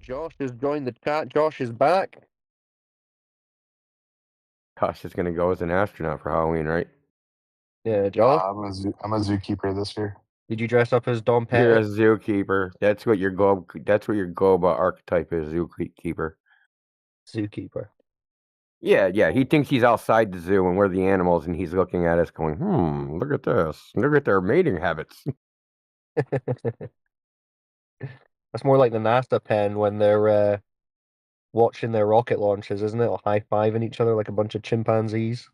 Josh has joined the chat. Josh is back. Josh is going to go as an astronaut for Halloween, right? Yeah, Josh. I'm a zookeeper this year. Did you dress up as Dom You're a Pettit? zookeeper. That's what your globe archetype is, zookeeper. Zookeeper. Yeah. He thinks he's outside the zoo and we're the animals, and he's looking at us going, look at this. Look at their mating habits. That's more like the NASA pen when they're watching their rocket launches, isn't it? Or high-fiving each other like a bunch of chimpanzees.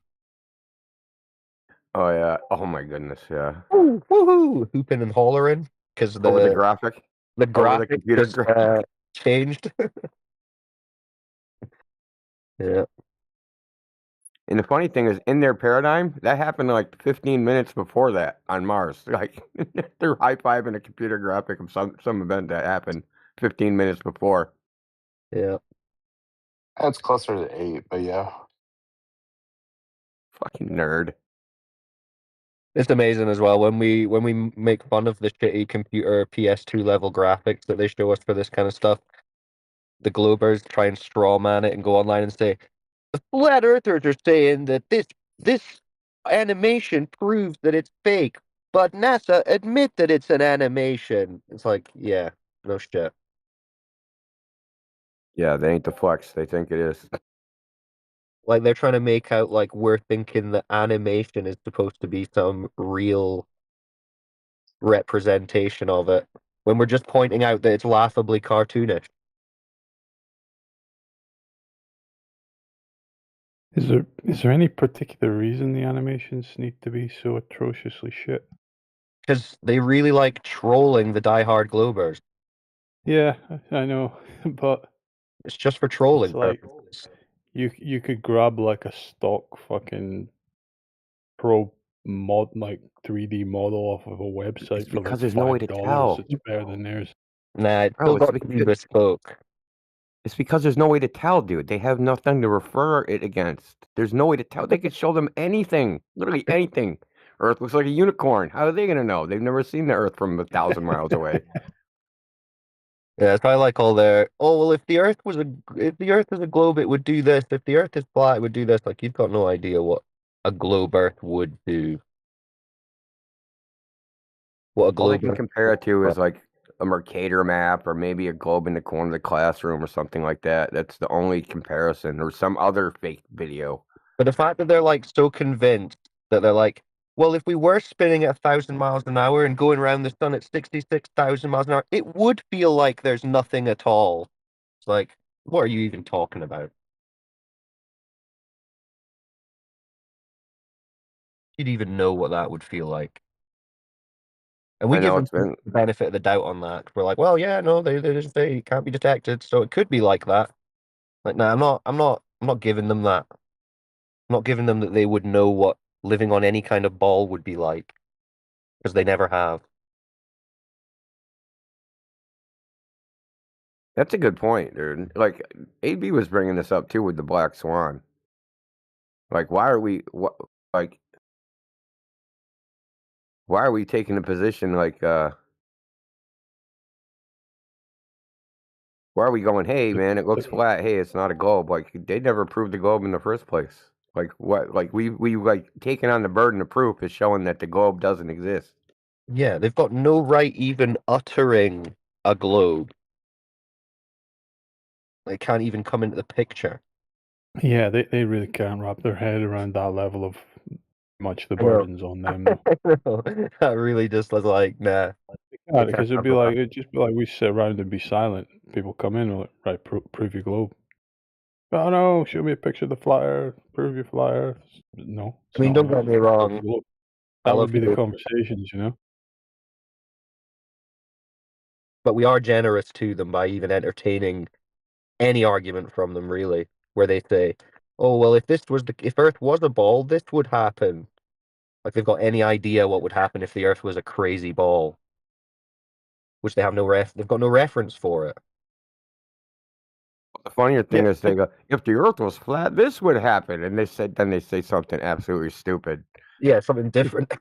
Oh, yeah. Oh, my goodness, yeah. Woo, woohoo! Hooping and hollering because Over the graphic? the Over the graphic computer just graphic. changed. Yeah. And the funny thing is, in their paradigm, that happened like 15 minutes before that on Mars. Like, they're high-fiving a computer graphic of some event that happened 15 minutes before. Yeah. That's closer to 8, but yeah. Fucking nerd. It's amazing as well when we make fun of the shitty computer PS2 level graphics that they show us for this kind of stuff. The Globers try and straw man it and go online and say, the flat earthers are saying that this animation proves that it's fake, but NASA admit that it's an animation. It's like, yeah, no shit. Yeah, they ain't the flex. They think it is. Like they're trying to make out like we're thinking that animation is supposed to be some real representation of it, when we're just pointing out that it's laughably cartoonish. Is there any particular reason the animations need to be so atrociously shit? Because they really like trolling the diehard Globers. Yeah, I know, but It's just for trolling it's like purposes. you could grab like a stock fucking pro mod, like 3D model off of a website for because like there's no way to $5. tell. It's better than theirs. Nah, it's Bro, still got to be bespoke. It's because there's no way to tell, dude. They have nothing to refer it against. There's no way to tell. They could show them anything, literally anything. Earth looks like a unicorn. How are they gonna know? They've never seen the Earth from 1,000 miles away. Yeah, it's probably like all their, oh well, if the Earth was a globe, it would do this. If the Earth is flat, it would do this. Like you've got no idea what a globe Earth would do. What a All they globe can Earth compare it to is like a Mercator map, or maybe a globe in the corner of the classroom, or something like that. That's the only comparison, or some other fake video. But the fact that they're like so convinced that they're like, well, if we were spinning at 1,000 miles an hour and going around the sun at 66,000 miles an hour, it would feel like there's nothing at all. It's like, what are you even talking about? You'd even know what that would feel like. And we I give know them it's been. the benefit of the doubt on that. We're like, well, yeah, no, they just say it can't be detected, so it could be like that. Like, no, I'm not giving them that. I'm not giving them that they would know what living on any kind of ball would be like, because they never have. That's a good point, dude. Like, AB was bringing this up too with the Black Swan. Like, why are we taking a position like why are we going, hey man, it looks flat, hey, it's not a globe? Like, they never proved the globe in the first place. Like, what? Like, we like taking on the burden of proof is showing that the globe doesn't exist. Yeah, they've got no right even uttering a globe. They can't even come into the picture. Yeah, they really can't wrap their head around that level of much the I know. burden's on them. Though. That really just was like, nah. Yeah, because it'd just be like we sit around and be silent. People come in and like, right, prove your globe. Oh no, show me a picture of the flat Earth. Prove your flat Earth. No. I mean, don't get me wrong. That would be the conversations, you know. But we are generous to them by even entertaining any argument from them, really, where they say, "Oh well, if Earth was a ball, this would happen." Like they've got any idea what would happen if the Earth was a crazy ball, which they have they've got no reference for it. The funnier thing is they go, if the Earth was flat, this would happen, and then they say something absolutely stupid. Yeah, something different.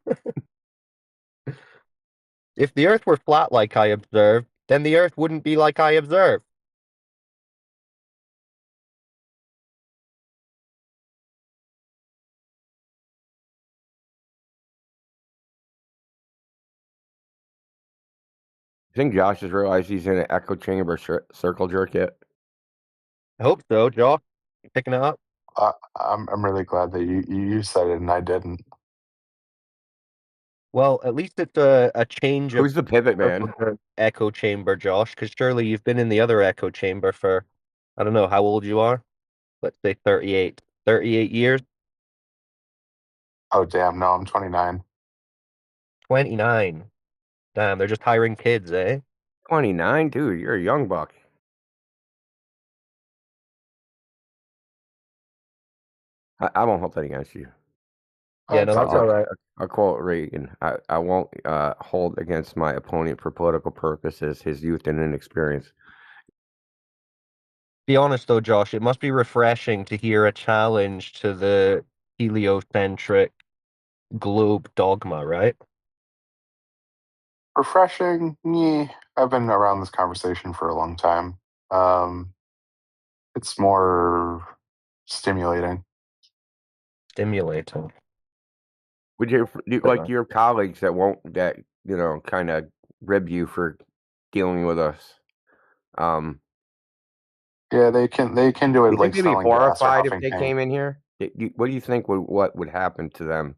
If the Earth were flat like I observed, then the Earth wouldn't be like I observed. You think Josh has realized he's in an echo chamber circle jerk yet? I hope so, Josh. You picking it up? I'm really glad that you said it and I didn't. Well, at least it's a change of Who's the pivot man? echo chamber, Josh, because surely you've been in the other echo chamber for, I don't know how old you are. Let's say 38. 38 years? Oh damn, no, I'm 29. 29. Damn, they're just hiring kids, eh? 29, dude. You're a young buck. I won't hold that against you. Yeah, no, that's all right. I'll quote Reagan. I won't hold against my opponent for political purposes his youth and inexperience. Be honest though, Josh, it must be refreshing to hear a challenge to the heliocentric globe dogma, right? Refreshing? Yeah, I've been around this conversation for a long time. It's more stimulating. Stimulating. Would you like your colleagues that kind of rib you for dealing with us? Yeah, they can do it You like think they'd be smelling gas or horrified if huffing they paint. came in here? What do you think what would happen to them?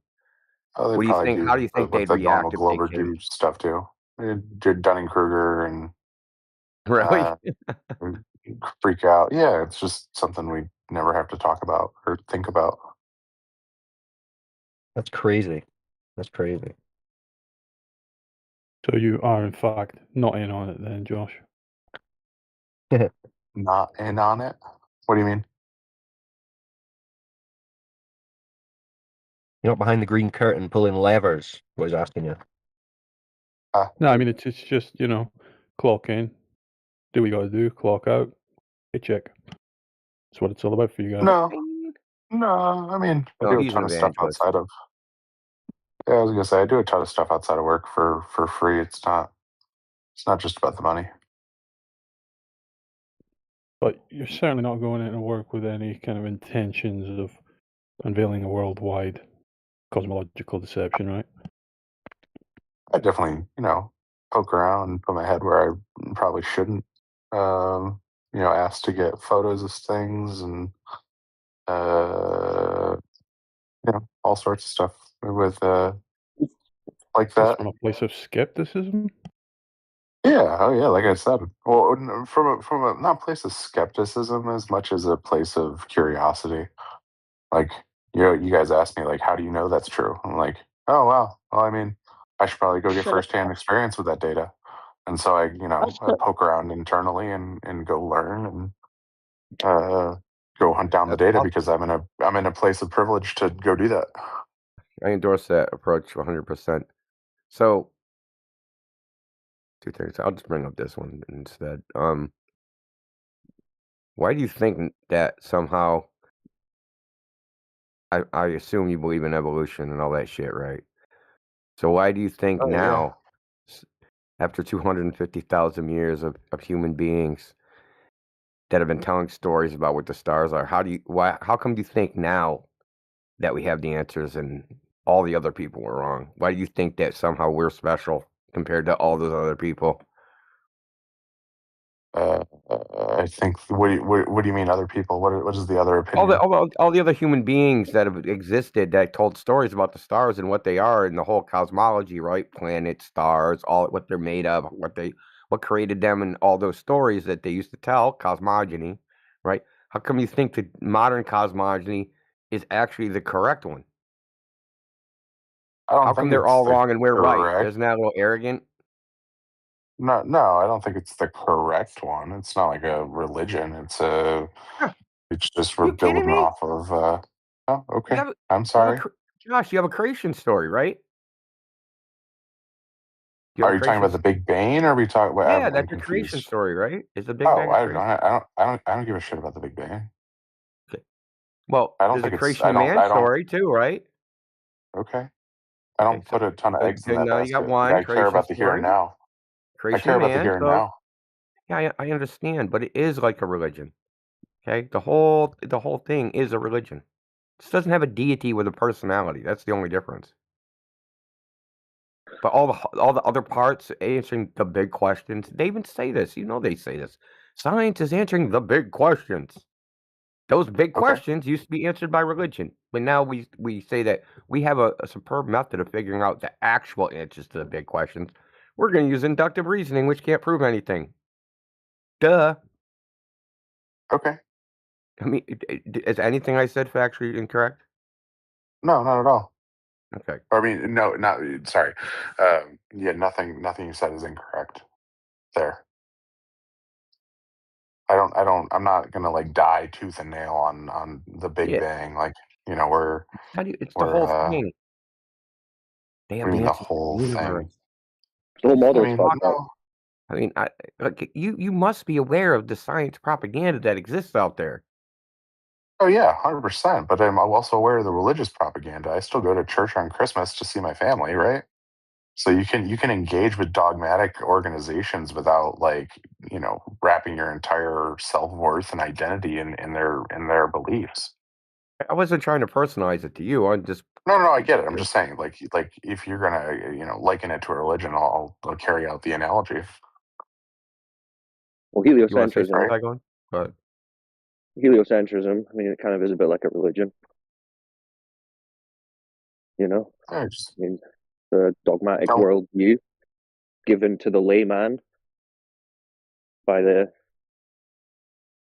Oh, they What do you probably think? do How do you think what they'd the normal react if they Glober came do in? stuff too. They do Dunning-Kruger and Really? freak out. Yeah, it's just something we never have to talk about or think about. That's crazy. That's crazy. So you are, in fact, not in on it then, Josh. Not in on it? What do you mean? You're not behind the green curtain pulling levers, I was asking you. No, I mean, it's just, clock in, do what you got to do, clock out, paycheck. That's what it's all about for you guys. No. I mean, I do a he's ton an of stuff evangelist. outside of. Yeah, I was gonna say I do a ton of stuff outside of work for free. It's not just about the money. But you're certainly not going into work with any kind of intentions of unveiling a worldwide cosmological deception, right? I definitely, poke around and put my head where I probably shouldn't. Ask to get photos of things and all sorts of stuff with like Is this that. from a place of skepticism? Yeah, oh yeah, like I said. Well, from a not place of skepticism as much as a place of curiosity. Like, you guys asked me like, how do you know that's true? I'm like, oh wow. Well, I mean, I should probably go get firsthand experience with that data. And so I poke around internally and go learn and go hunt down the data because I'm in a place of privilege to go do that. I endorse that approach 100%. So, two things. I'll just bring up this one instead. Why do you think that somehow? I assume you believe in evolution and all that shit, right? So why do you think Oh yeah. now, after 250,000 years of human beings that have been telling stories about what the stars are, how come you think now that we have the answers and all the other people were wrong? Why do you think that somehow we're special compared to all those other people? I think. What do you mean, other people? What is the other opinion? All the other human beings that have existed that told stories about the stars and what they are and the whole cosmology, right? Planets, stars, all what they're made of, what created them, and all those stories that they used to tell, cosmogony, right? How come you think the modern cosmogony is actually the correct one? I don't How think come they're it's all the wrong and we're right? correct. Isn't that a little arrogant? No, I don't think it's the correct one. It's not like a religion. It's just we're You kidding building me? off of. Oh, okay. You have, I'm sorry. Josh, you have a creation story, right? You have Are a you talking creation. about the Big Bang, or are we talking? Yeah, I'm that's your creation confused. story, right? Is the Big Oh, Bang a creation? I don't give a shit about the Big Bang. Okay. Well, I don't there's a think it's. creation of man story too, right? Okay. I Okay, don't put a ton of eggs in so that now you got basket. Like, one I care creation about the here and story, now. I creation care of about the man. here and So now. yeah, I understand, but it is like a religion. Okay, the whole thing is a religion. This doesn't have a deity with a personality. That's the only difference. But all the other parts answering the big questions, they even say this. You know, they say this. Science is answering the big questions. Those big Okay. questions used to be answered by religion, but now we say that we have a superb method of figuring out the actual answers to the big questions. We're going to use inductive reasoning, which can't prove anything. Duh. Okay. I mean, is anything I said factually incorrect? No, not at all. Okay. I mean, no, not sorry. Yeah, nothing you said is incorrect there. I'm not gonna like die tooth and nail on the Big Yeah. Bang. Like, you know, It's the we're whole thing. They have I the mean the answers to whole the thing. universe. The whole Just I model's mean, fucked up. no. I mean, like you must be aware of the science propaganda that exists out there. Oh yeah, 100%. But I'm also aware of the religious propaganda. I still go to church on Christmas to see my family, right? So you can engage with dogmatic organizations without like, wrapping your entire self-worth and identity in their beliefs. I wasn't trying to personalize it to you. I'm just No, I get it. I'm just saying, like if you're gonna, liken it to a religion, I'll carry out the analogy. Well, you want to say heliocentrism. something, Psyclone? But Heliocentrism. I mean, it kind of is a bit like a religion. You know, I just I mean, the dogmatic don't. worldview given to the layman by the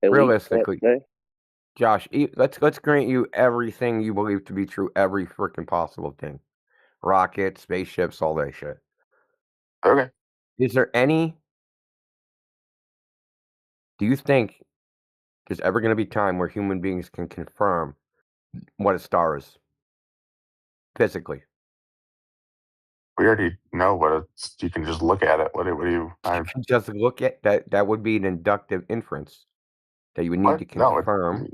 elite. realistically, Let's say. Josh, let's grant you everything you believe to be true, every freaking possible thing. Rockets, spaceships, all that shit. Okay. Is there any? Do you think there's ever going to be time where human beings can confirm what a star is physically? We already know what it's. You can just look at it. What do you? You can just look at that. That would be an inductive inference that you would need What? to No. confirm.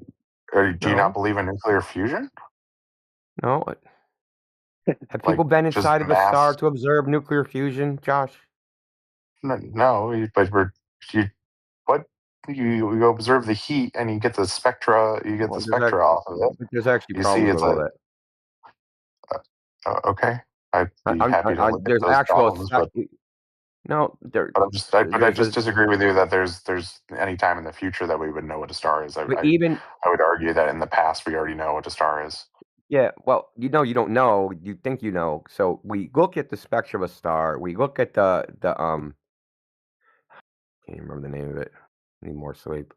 Do you not No, believe in nuclear fusion? no. Have Like people been just inside of a star mass? to observe nuclear fusion, Josh? No. But you what you observe the heat and you get the spectra. You get the Well, spectra off of it. there's actually You see, problems with it's all a that. okay. I'd be happy to look at There's those actual. problems, but No, there. I There's just a. disagree with you that there's any time in the future that we would know what a star is. But even I would argue that in the past we already know what a star is. yeah, well, you don't know. You think you know. So we look at the spectrum of a star. We look at the Can't even remember the name of it. Need more sleep.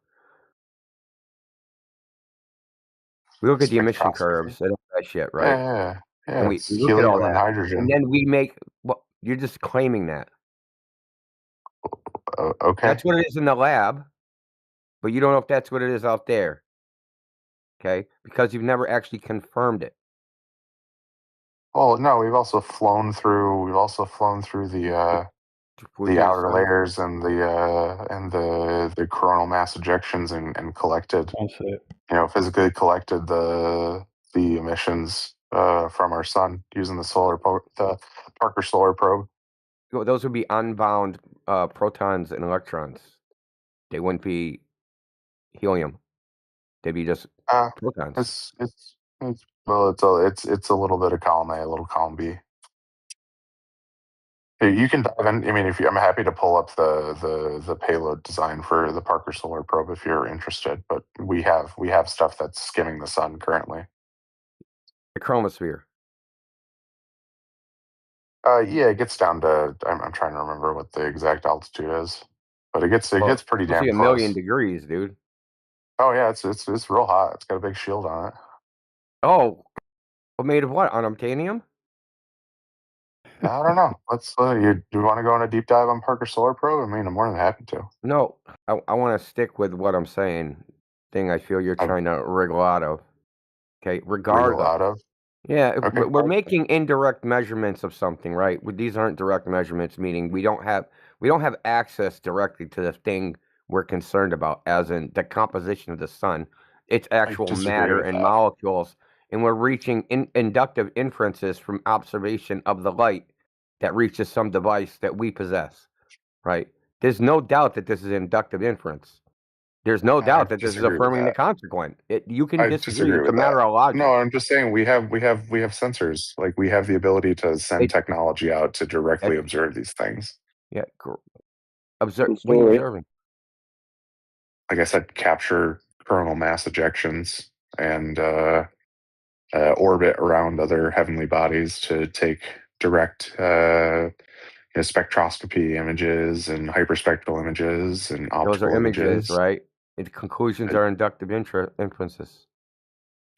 We look at the emission Spectroscopy. curves and all that shit, right? Yeah. And we It's look at all helium and that, and hydrogen. then we make. Well, you're just claiming that. Okay. That's what it is in the lab, but you don't know if that's what it is out there. Okay, because you've never actually confirmed it. Well, no, we've also flown through. We've also flown through Would the you outer say? layers and the coronal mass ejections and collected, That's it. physically collected the emissions from our sun using the Parker Solar Probe. Well, those would be unbound protons and electrons. They wouldn't be helium. They'd be just Uh, protons. it's a little bit of column A, a little column B. You can dive in. I mean, I'm happy to pull up the payload design for the Parker Solar Probe if you're interested. But we have stuff that's skimming the sun currently. The chromosphere. Yeah, it gets down to I'm trying to remember what the exact altitude is, but it gets Well, pretty we'll see damn 1,000,000 close. degrees, dude. Oh yeah, it's real hot. It's got a big shield on it. Oh, well, made of what? Unobtainium? I don't know. Let's do you want to go on a deep dive on Parker Solar Probe? I mean, I'm more than happy to. No, I want to stick with what I'm saying. Thing I feel you're I trying to wriggle out of. Okay, wriggle regardless. out of. Yeah, Okay. we're making indirect measurements of something, right? These aren't direct measurements, meaning we don't have access directly to the thing we're concerned about, as in the composition of the sun, its I actual disagree matter with and that. molecules, and we're reaching inductive inferences from observation of the light that reaches some device that we possess, right? There's no doubt that this is inductive inference. There's no I doubt that this is disagree with affirming the that. consequent. You can I disagree. disagree It's a with that. matter of logic. No, I'm just saying we have sensors. Like we have the ability to send technology out to directly observe these things. Yeah. Observe. Cool What are you story. observing? Like I said, capture coronal mass ejections and orbit around other heavenly bodies to take direct spectroscopy images and hyperspectral images and Those are optical images, images. right? The conclusions are inductive inferences. It's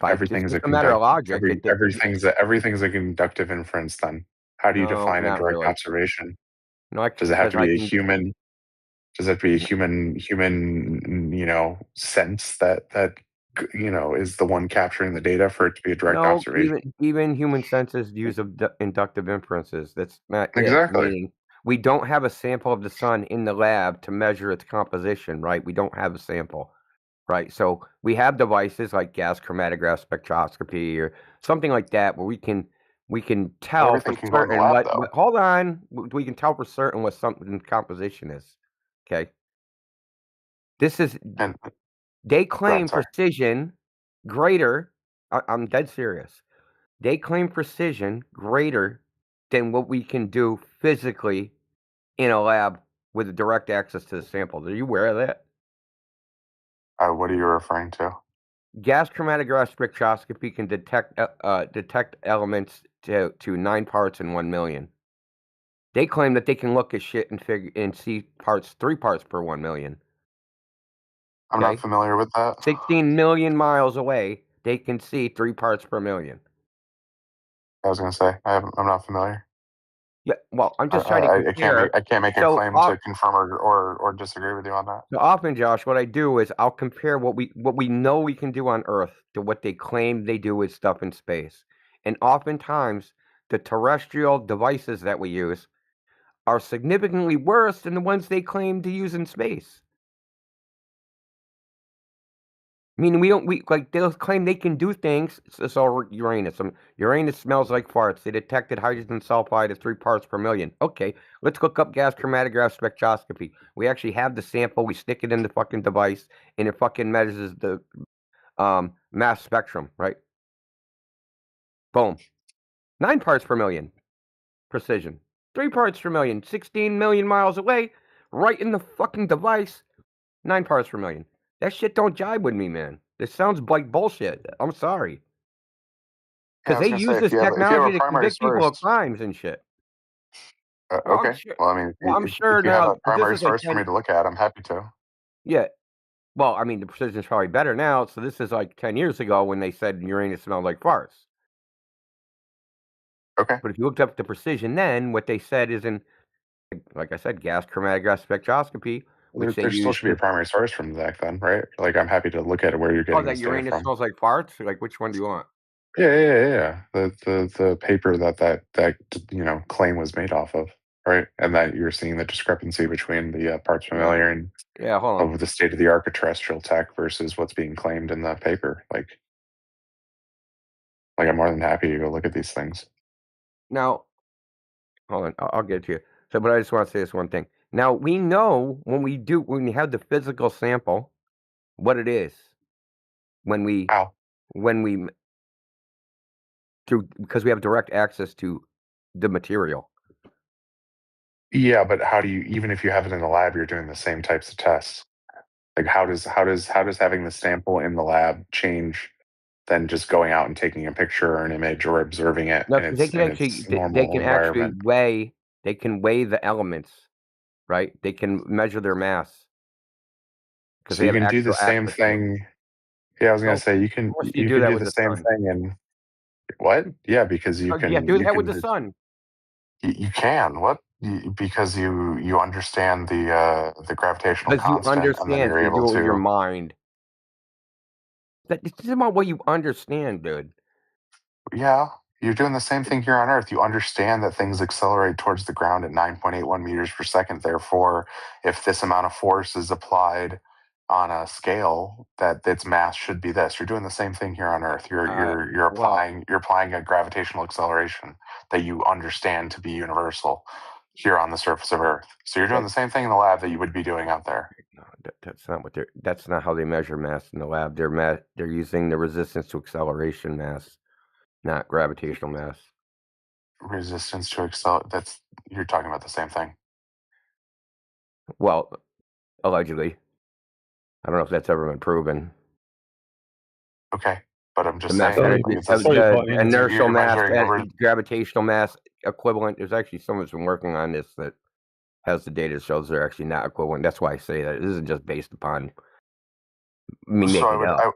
Everything's just a a matter of conduct. logic. Everything's a conductive inference. Then, how do you No, define a not direct really. observation? No, Does it have because to I be a can. human? Does it have to be a human? Sense that is the one capturing the data for it to be a direct No, observation? even human senses use of inductive inferences. That's not it. Exactly. Meaning, we don't have a sample of the sun in the lab to measure its composition, right? We don't have a sample, right? So we have devices like gas chromatograph spectroscopy or something like that where we can tell for Everything can go in the certain lab, what. though. Hold on, we can tell for certain what something composition is. Okay, this is And they go claim ahead, sorry. precision greater. I'm dead serious. They claim precision greater than what we can do physically in a lab with direct access to the samples. Are you aware of that? What are you referring to? Gas chromatograph spectroscopy can detect elements to 9 parts in 1 million. They claim that they can look at shit and see 3 parts per 1 million. I'm not familiar with that. 16 million miles away, they can see 3 parts per million. I was going to say I'm not familiar. Yeah, well, I'm just trying to compare. I can't make a claim to confirm or disagree with you on that. So often, Josh, what I do is I'll compare what we know we can do on Earth to what they claim they do with stuff in space. And oftentimes, the terrestrial devices that we use are significantly worse than the ones they claim to use in space. I mean, they'll claim they can do things. It's all Uranus. Uranus smells like farts. They detected hydrogen sulfide at 3 parts per million. Okay, let's look up gas chromatograph spectroscopy. We actually have the sample. We stick it in the fucking device, and it fucking measures the mass spectrum, right? Boom. 9 parts per million precision. 3 parts per million. 16 million miles away, right in the fucking device. 9 parts per million. That shit don't jibe with me, man. This sounds like bullshit. I'm sorry. Yeah, I Because was they going to use say this if you have technology a to primary convict people of source, crimes and shit. I'm okay. sure. Well, I mean, Well, I'm sure if you have now a because this primary is like source for me to look at, I'm happy to. yeah. Well, I mean, the precision's probably better now. So this is like 10 years ago when they said Uranus smelled like farts. Okay. But if you looked up the precision then, what they said is like I said, gas chromatograph spectroscopy, which they There still use. should be a primary source from back then, right? Like, I'm happy to look at where you're Oh, getting that this data Uranus from. smells like farts? Like, which one do you want? Yeah. The paper that claim was made off of, right? And that you're seeing the discrepancy between the parts per million Yeah, hold on. of the state of the art of terrestrial tech versus what's being claimed in the paper. Like I'm more than happy to go look at these things. Now, hold on. I'll get to you. So, but I just want to say this one thing. Now, we know when we have the physical sample, what it is when we How? because we have direct access to the material. Yeah, but how do you, even if you have it in the lab, you're doing the same types of tests. Like how does having the sample in the lab change than just going out and taking a picture or an image or observing it No, in 'cause its they normal can actually environment? weigh the elements, right? They can measure their mass because So they you have can do the actual same access to it. thing. Yeah, I was gonna So, say of course, you do that do with the the same sun. thing in what? Yeah, because Oh, yeah, do that with the sun. you can what? Because you understand the gravitational Because you constant, and then understand, you're so you able do it with your to. mind. This is about what you understand, dude. Yeah, you're doing the same thing here on Earth. You understand that things accelerate towards the ground at 9.81 meters per second. Therefore, if this amount of force is applied on a scale, that its mass should be this. You're doing the same thing here on Earth. Well, You're applying a gravitational acceleration that you understand to be universal. here on the surface of Earth. So you're doing the same thing in the lab that you would be doing out there. No, that's not what they're. That's not how they measure mass in the lab. They're using the resistance to acceleration mass, not gravitational mass. Resistance to accelerate. You're talking about the same thing. Well, allegedly. I don't know if that's ever been proven. Okay, but I'm just The mass saying, energy, like, it's the inertial you're mass, measuring gravitational mass equivalent. There's actually someone that's been working on this that has the data that shows they're actually not equivalent. That's why I say that. This isn't just based upon me So making it up.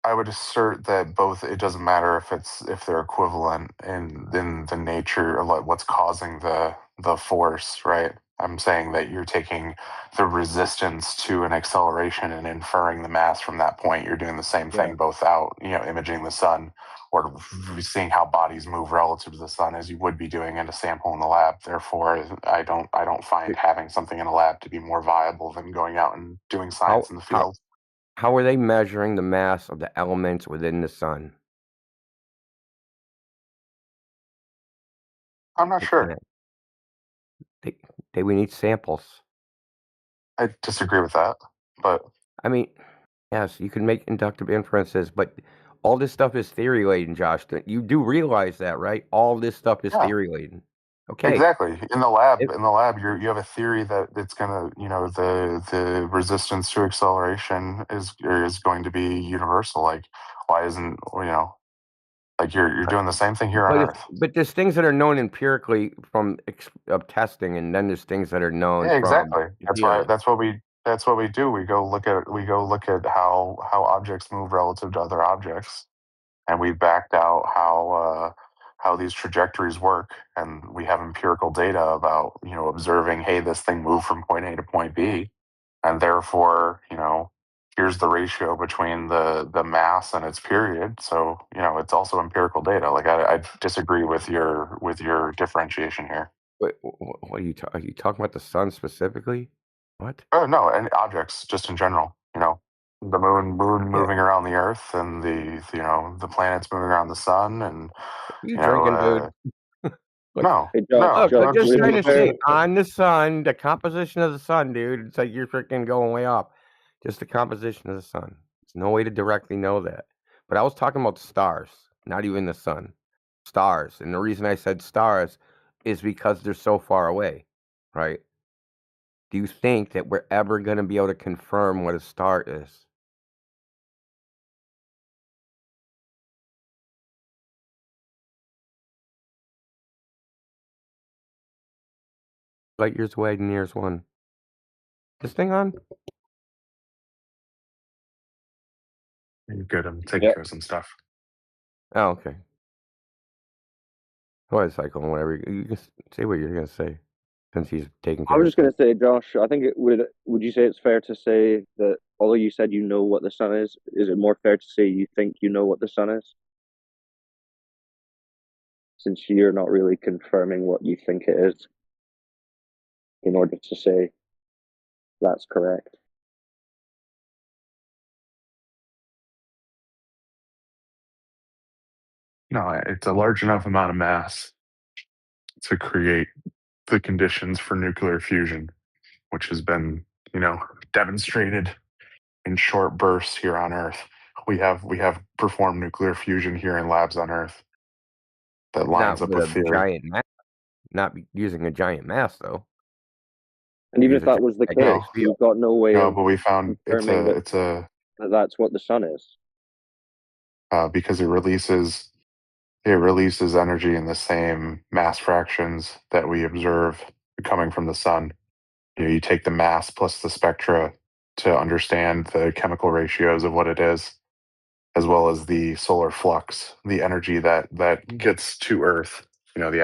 I would assert that both. It doesn't matter if they're equivalent in the nature of what's causing the force, right? I'm saying that you're taking the resistance to an acceleration and inferring the mass from that point. You're doing the same thing, both out, imaging the sun or seeing how bodies move relative to the sun as you would be doing in a sample in the lab. Therefore, I don't find having something in a lab to be more viable than going out and doing science in the field. How are they measuring the mass of the elements within the sun? I'm not sure. We need samples. I disagree with that, but I mean, yes, you can make inductive inferences, but all this stuff is theory laden, Josh. You do realize that, right? All this stuff is theory laden. Okay. Exactly. In the lab, you have a theory that it's gonna, the resistance to acceleration is going to be universal. Like, why isn't like you're doing the same thing here on Earth? But there's things that are known empirically from testing, and then there's things that are known. Yeah, exactly. From That's what we do. We go look at how objects move relative to other objects, and we backed out how these trajectories work, and we have empirical data about observing, hey, this thing moved from point A to point B, and therefore here's the ratio between the mass and its period. So it's also empirical data. Like I disagree with your differentiation here. What are you are you talking about the sun specifically? What? Oh no, and objects just in general. The moon moving around the Earth, and the planets moving around the sun, and You drinking, dude? No, Hey, no. Josh, I'm just really trying to fair. say on the sun, the composition of the sun, dude. It's like you're freaking going way off. Just the composition of the sun. There's no way to directly know that. But I was talking about stars, not even the sun. Stars. And the reason I said stars is because they're so far away, right? Do you think that we're ever going to be able to confirm what a star is? Light years away, nearest one. This thing on? Good. I'm taking care of some stuff. Oh, okay. Go ahead, Cyclone, whatever. You can say what you're going to say, since he's taking care I of was just going to say, Josh, I think would you say it's fair to say that although you said you know what the sun is it more fair to say you think you know what the sun is? Since you're not really confirming what you think it is in order to say that's correct. No, it's a large enough amount of mass to create the conditions for nuclear fusion, which has been, demonstrated in short bursts here on Earth. We have performed nuclear fusion here in labs on Earth that lines up with theory. Giant mass. Not using a giant mass, though. And even if that was the case, you've got no way of but we found confirming that's what the sun is. Because it releases energy in the same mass fractions that we observe coming from the sun. You take the mass plus the spectra to understand the chemical ratios of what it is, as well as the solar flux, the energy that gets to Earth. The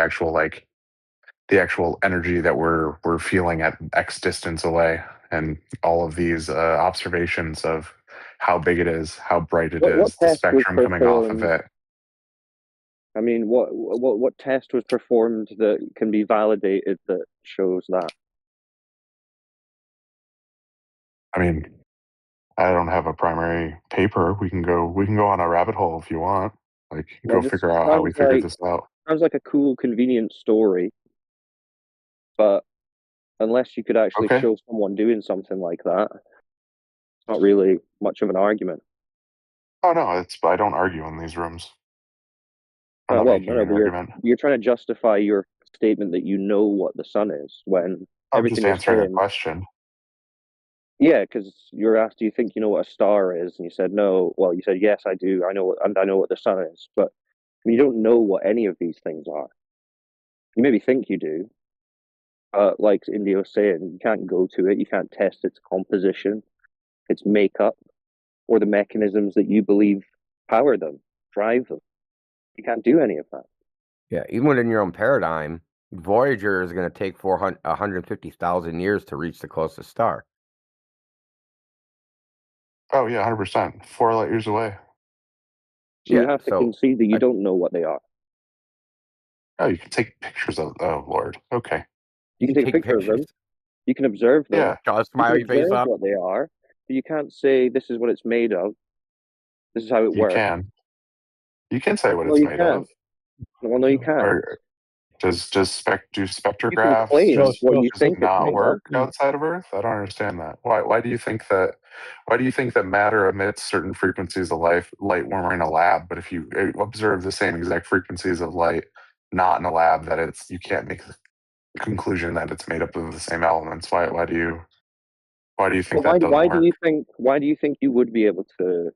actual energy that we're feeling at X distance away, and all of these observations of how big it is, how bright it is, the spectrum coming off of it. I mean, what test was performed that can be validated that shows that? I mean, I don't have a primary paper. We can go on a rabbit hole if you want. Go figure out how we figured this out. Sounds like a cool, convenient story. but unless you could actually Okay. show someone doing something like that, it's not really much of an argument. Oh no, I don't argue in these rooms. I'm not Well, making no, an but argument. you're trying to justify your statement that you know what the sun is when I'm everything just you're answering a saying. question. Yeah, because you're asked, do you think you know what a star is? And you said no. Well, you said yes, I do. I know, and I know what the sun is, but you don't know what any of these things are. You maybe think you do, like Indio was saying, you can't go to it. You can't test its composition, its makeup, or the mechanisms that you believe power them, drive them. You can't do any of that. Yeah, even within your own paradigm, Voyager is going to take 150,000 years to reach the closest star. Oh yeah, 100%. 4 light years away. So you have to concede that you I- don't know what they are. Oh, you can take pictures of. Oh Lord. Okay. You can take a picture of them. You can observe them. Yeah. Got a You can smiley face observe on. what they are, but you can't say this is what it's made of. This is how it You works. can. You can say what No, it's you made can't. of. Well, no, you can't. Or do You can spectrographs claim just what you think it's not made of. work outside of Earth? I don't understand that. Why do you think that? Why do you think that matter emits certain frequencies of light when we're in a lab? But if you observe the same exact frequencies of light, not in a lab, that you can't make the conclusion that it's made up of the same elements. Why do you think Well, that doesn't work? why do you think you would be able to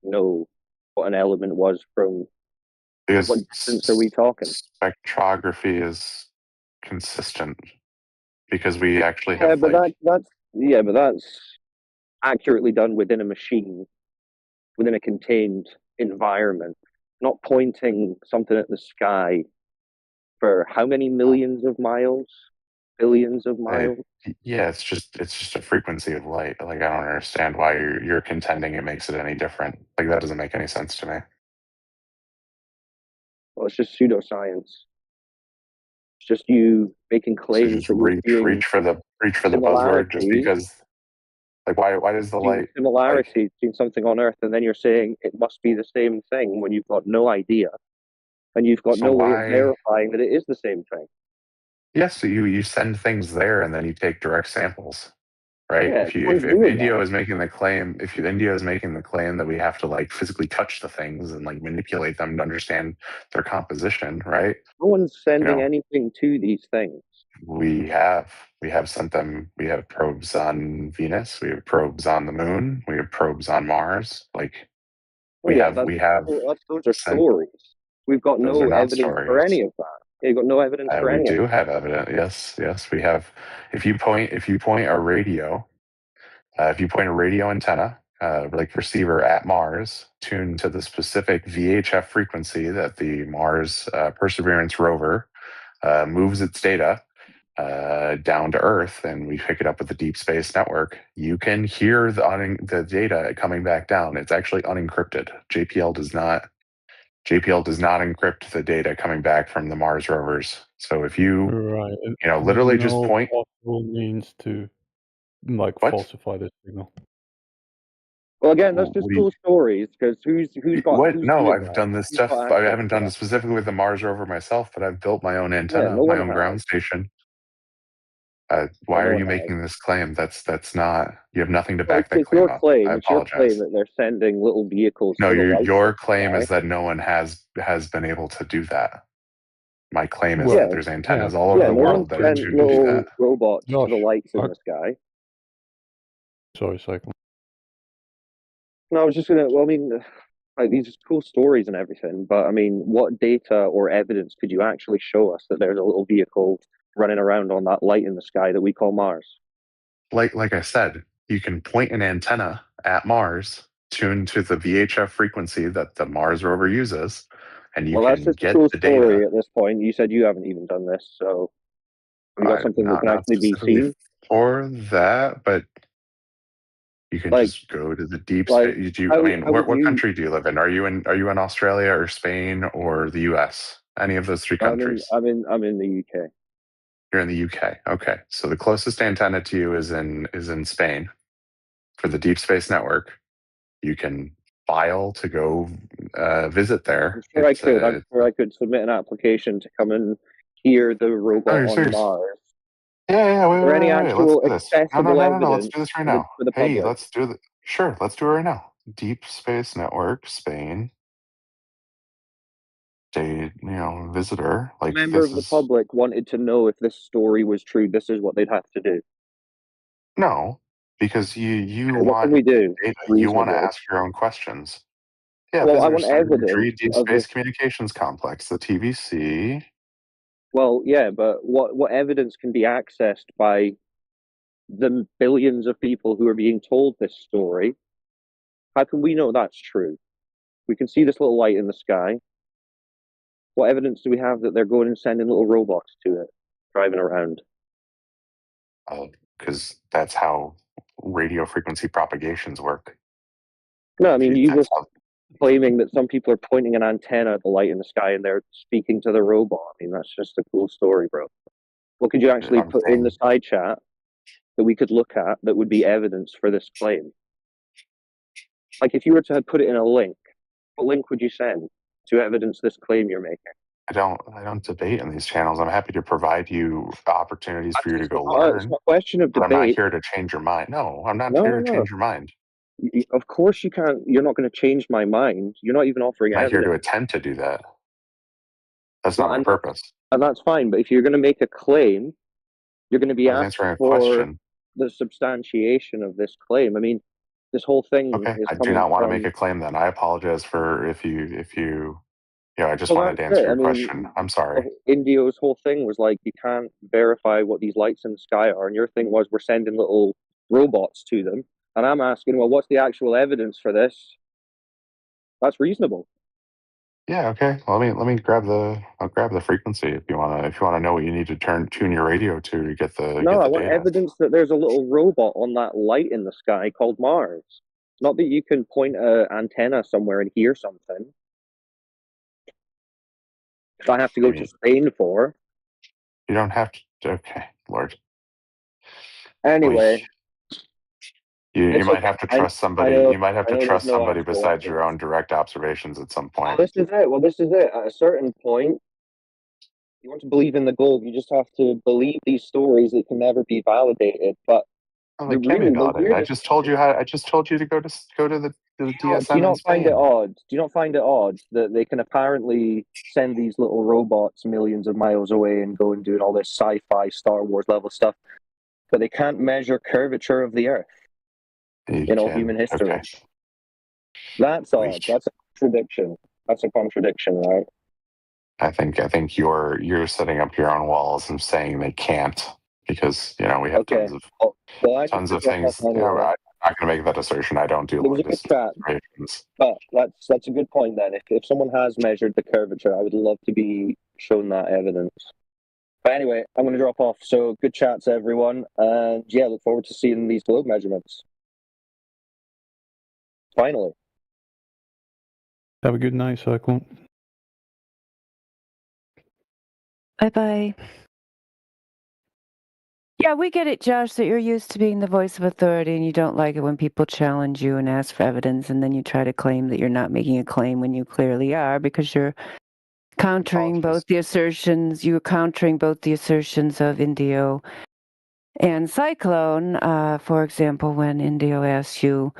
know what an element was from what Because distance are we talking? spectrography is consistent because we actually Yeah, have but that's accurately done within a machine, within a contained environment, not pointing something at the sky for how many millions of miles, billions of miles. yeah, it's just a frequency of light. Like I don't understand why you're contending it makes it any different. Like that doesn't make any sense to me. Well, it's just pseudoscience. It's just you making So claims just that you're seeing reach for the buzzword just similarity, because. Like why does the light like? between something on Earth, and then you're saying it must be the same thing when you've got no idea and you've got So no way of why? verifying that it is the same thing. Yes, so you send things there and then you take direct samples, right? Yeah, If doing Indio that. is making the claim, if Indio is making the claim that we have to like physically touch the things and like manipulate them to understand their composition, right? No one's You sending know, anything to these things. we have sent them. We have probes on Venus. We have probes on the moon. We have probes on Mars. Like Oh yeah, we have those are sent. stories. We've got Those are no not evidence for stories. any of that. You've got no evidence for We any of do it. have evidence. Yes, we have. If you point a radio, if you point a radio antenna, like receiver at Mars, tuned to the specific VHF frequency that the Mars Perseverance rover moves its data down to Earth, and we pick it up with the Deep Space Network, you can hear the data coming back down. It's actually unencrypted. JPL does not encrypt the data coming back from the Mars rovers. So if you Right. And there's literally just no point. possible means to like What? falsify this signal. Well, again, that's just What do you? cool stories because who's What? No, doing I've that? done this Who's got stuff. I access haven't to done that? it specifically with the Mars rover myself, but I've built my own Yeah, antenna, no my one own has. ground station. Yeah, Why no are one you has. making this claim? That's not. You have nothing to Well, back that claim up. I It's your claim apologize. that they're sending little vehicles No, to the light in your the claim sky. is that no one has been able to do that. My claim is Well, that Yeah, there's yeah. antennas all over yeah, the no one world that are Josh, sent tuned to do that. little robots to the Josh, lights in the sky. sorry, Cyclone. No, I was just gonna. Well, I mean, like these are cool stories and everything, but I mean, what data or evidence could you actually show us that there's a little vehicle running around on that light in the sky that we call Mars? Like I said, you can point an antenna at Mars, tuned to the VHF frequency that the Mars rover uses, and you Well, that's can just a get cool the data. story at this point. You said you haven't even done this, so have you got something that can Not actually be specifically seen? for that, but you can Like, just go to the deep like space. Do you, I how mean, how would what you? country do you live in? Are you in Australia or Spain or the U.S.? Any of those three countries? I'm in the UK. You're in the UK. Okay, so the closest antenna to you is in Spain for the Deep Space Network. You can file to go visit I'm there. sure I could. I'm sure I could submit an application to come and hear the Oh, robot you're on serious? Mars. Yeah, Is there any wait. Let's actual do this. No. accessible Let's evidence do this right for now. the Hey, public? let's do it. Sure, let's do it right now. Deep Space Network, Spain. Visitor. A Like member this of the is public wanted to know if this story was true. This is what they'd have to do. no, because you What can want we do? data. You want to Reasonable. ask your own questions. Yeah, Well, I visitor want center, evidence Deep of Space this. Communications Complex, the TVC. Well, yeah, but what evidence can be accessed by the billions of people who are being told this story? How can we know that's true? We can see this little light in the sky. What evidence do we have that they're going and sending little robots to it, driving around? Because that's how radio frequency propagations work. No, I mean, you That's just claiming that some people are pointing an antenna at the light in the sky and they're speaking to the robot. I mean, that's just a cool story, bro. What could you actually I'm put in the saying. side chat that we could look at that would be evidence for this claim? Like, if you were to put it in a link, what link would you send to evidence this claim you're making? I don't debate in these channels. I'm happy to provide you opportunities for you to go It's learn, not a question of but I'm not debate. here to change your mind. No, I'm not No, here no, to no. change your mind. Of course you can't. You're not going to change my mind. You're not even offering I'm not here to evidence. attempt to do that. That's Well, not my purpose. and that's fine. But if you're going to make a claim, you're going to be I was asked answering a for question. the substantiation of this claim. I mean, this whole thing Okay, is I do coming not want to make from. a claim. Then I apologize for if you. I just Well, wanted to that's answer it. I your mean, question. I'm sorry. Indio's whole thing was like, you can't verify what these lights in the sky are, and your thing was we're sending little robots to them. And I'm asking, well, what's the actual evidence for this? That's reasonable. Yeah. Okay. Well, let me grab the. I'll grab the frequency if you wanna know what you need to tune your radio to get the No, I want data. evidence that there's a little robot on that light in the sky called Mars. Not that you can point an antenna somewhere and hear something. If I have to go to Spain for. You don't have to. Okay, Lord. Anyway, You might okay. have to trust somebody. know, You might have I to know there's trust no somebody actual besides your evidence. own direct observations at some point. This is it. Well, this is it. At a certain point, you want to believe in the globe, you just have to believe these stories that can never be validated. But Oh, the they can be validated. I weirdest. just told you to go to the Do DSM you in not find it Spain. odd? Do you not find it odd that they can apparently send these little robots millions of miles away and go and do all this sci-fi Star Wars level stuff, but they can't measure curvature of the Earth in all human history? Okay. That's odd. That's a contradiction. That's a contradiction, right? I think you're setting up your own walls and saying they can't because we have tons of things. Anyway. I'm not going to make that assertion. I don't do It was long a good distance chat, observations. but that's a good point. Then, if someone has measured the curvature, I would love to be shown that evidence. But anyway, I'm going to drop off. So good chats, everyone, and yeah, look forward to seeing these globe measurements. Finally. Have a good night, Cyclone. Bye-bye. Yeah, we get it, Josh, that you're used to being the voice of authority and you don't like it when people challenge you and ask for evidence, and then you try to claim that you're not making a claim when you clearly are, because you're countering both the assertions. You're countering both the assertions of Indio and Psyclone. For example, when Indio asks you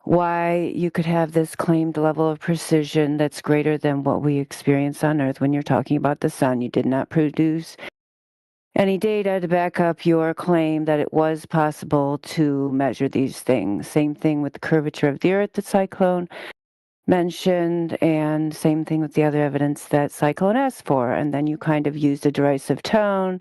why you could have this claimed level of precision that's greater than what we experience on Earth when you're talking about the sun. You did not produce any data to back up your claim that it was possible to measure these things. Same thing with the curvature of the Earth that Psyclone mentioned, and same thing with the other evidence that Psyclone asked for. And then you kind of used a derisive tone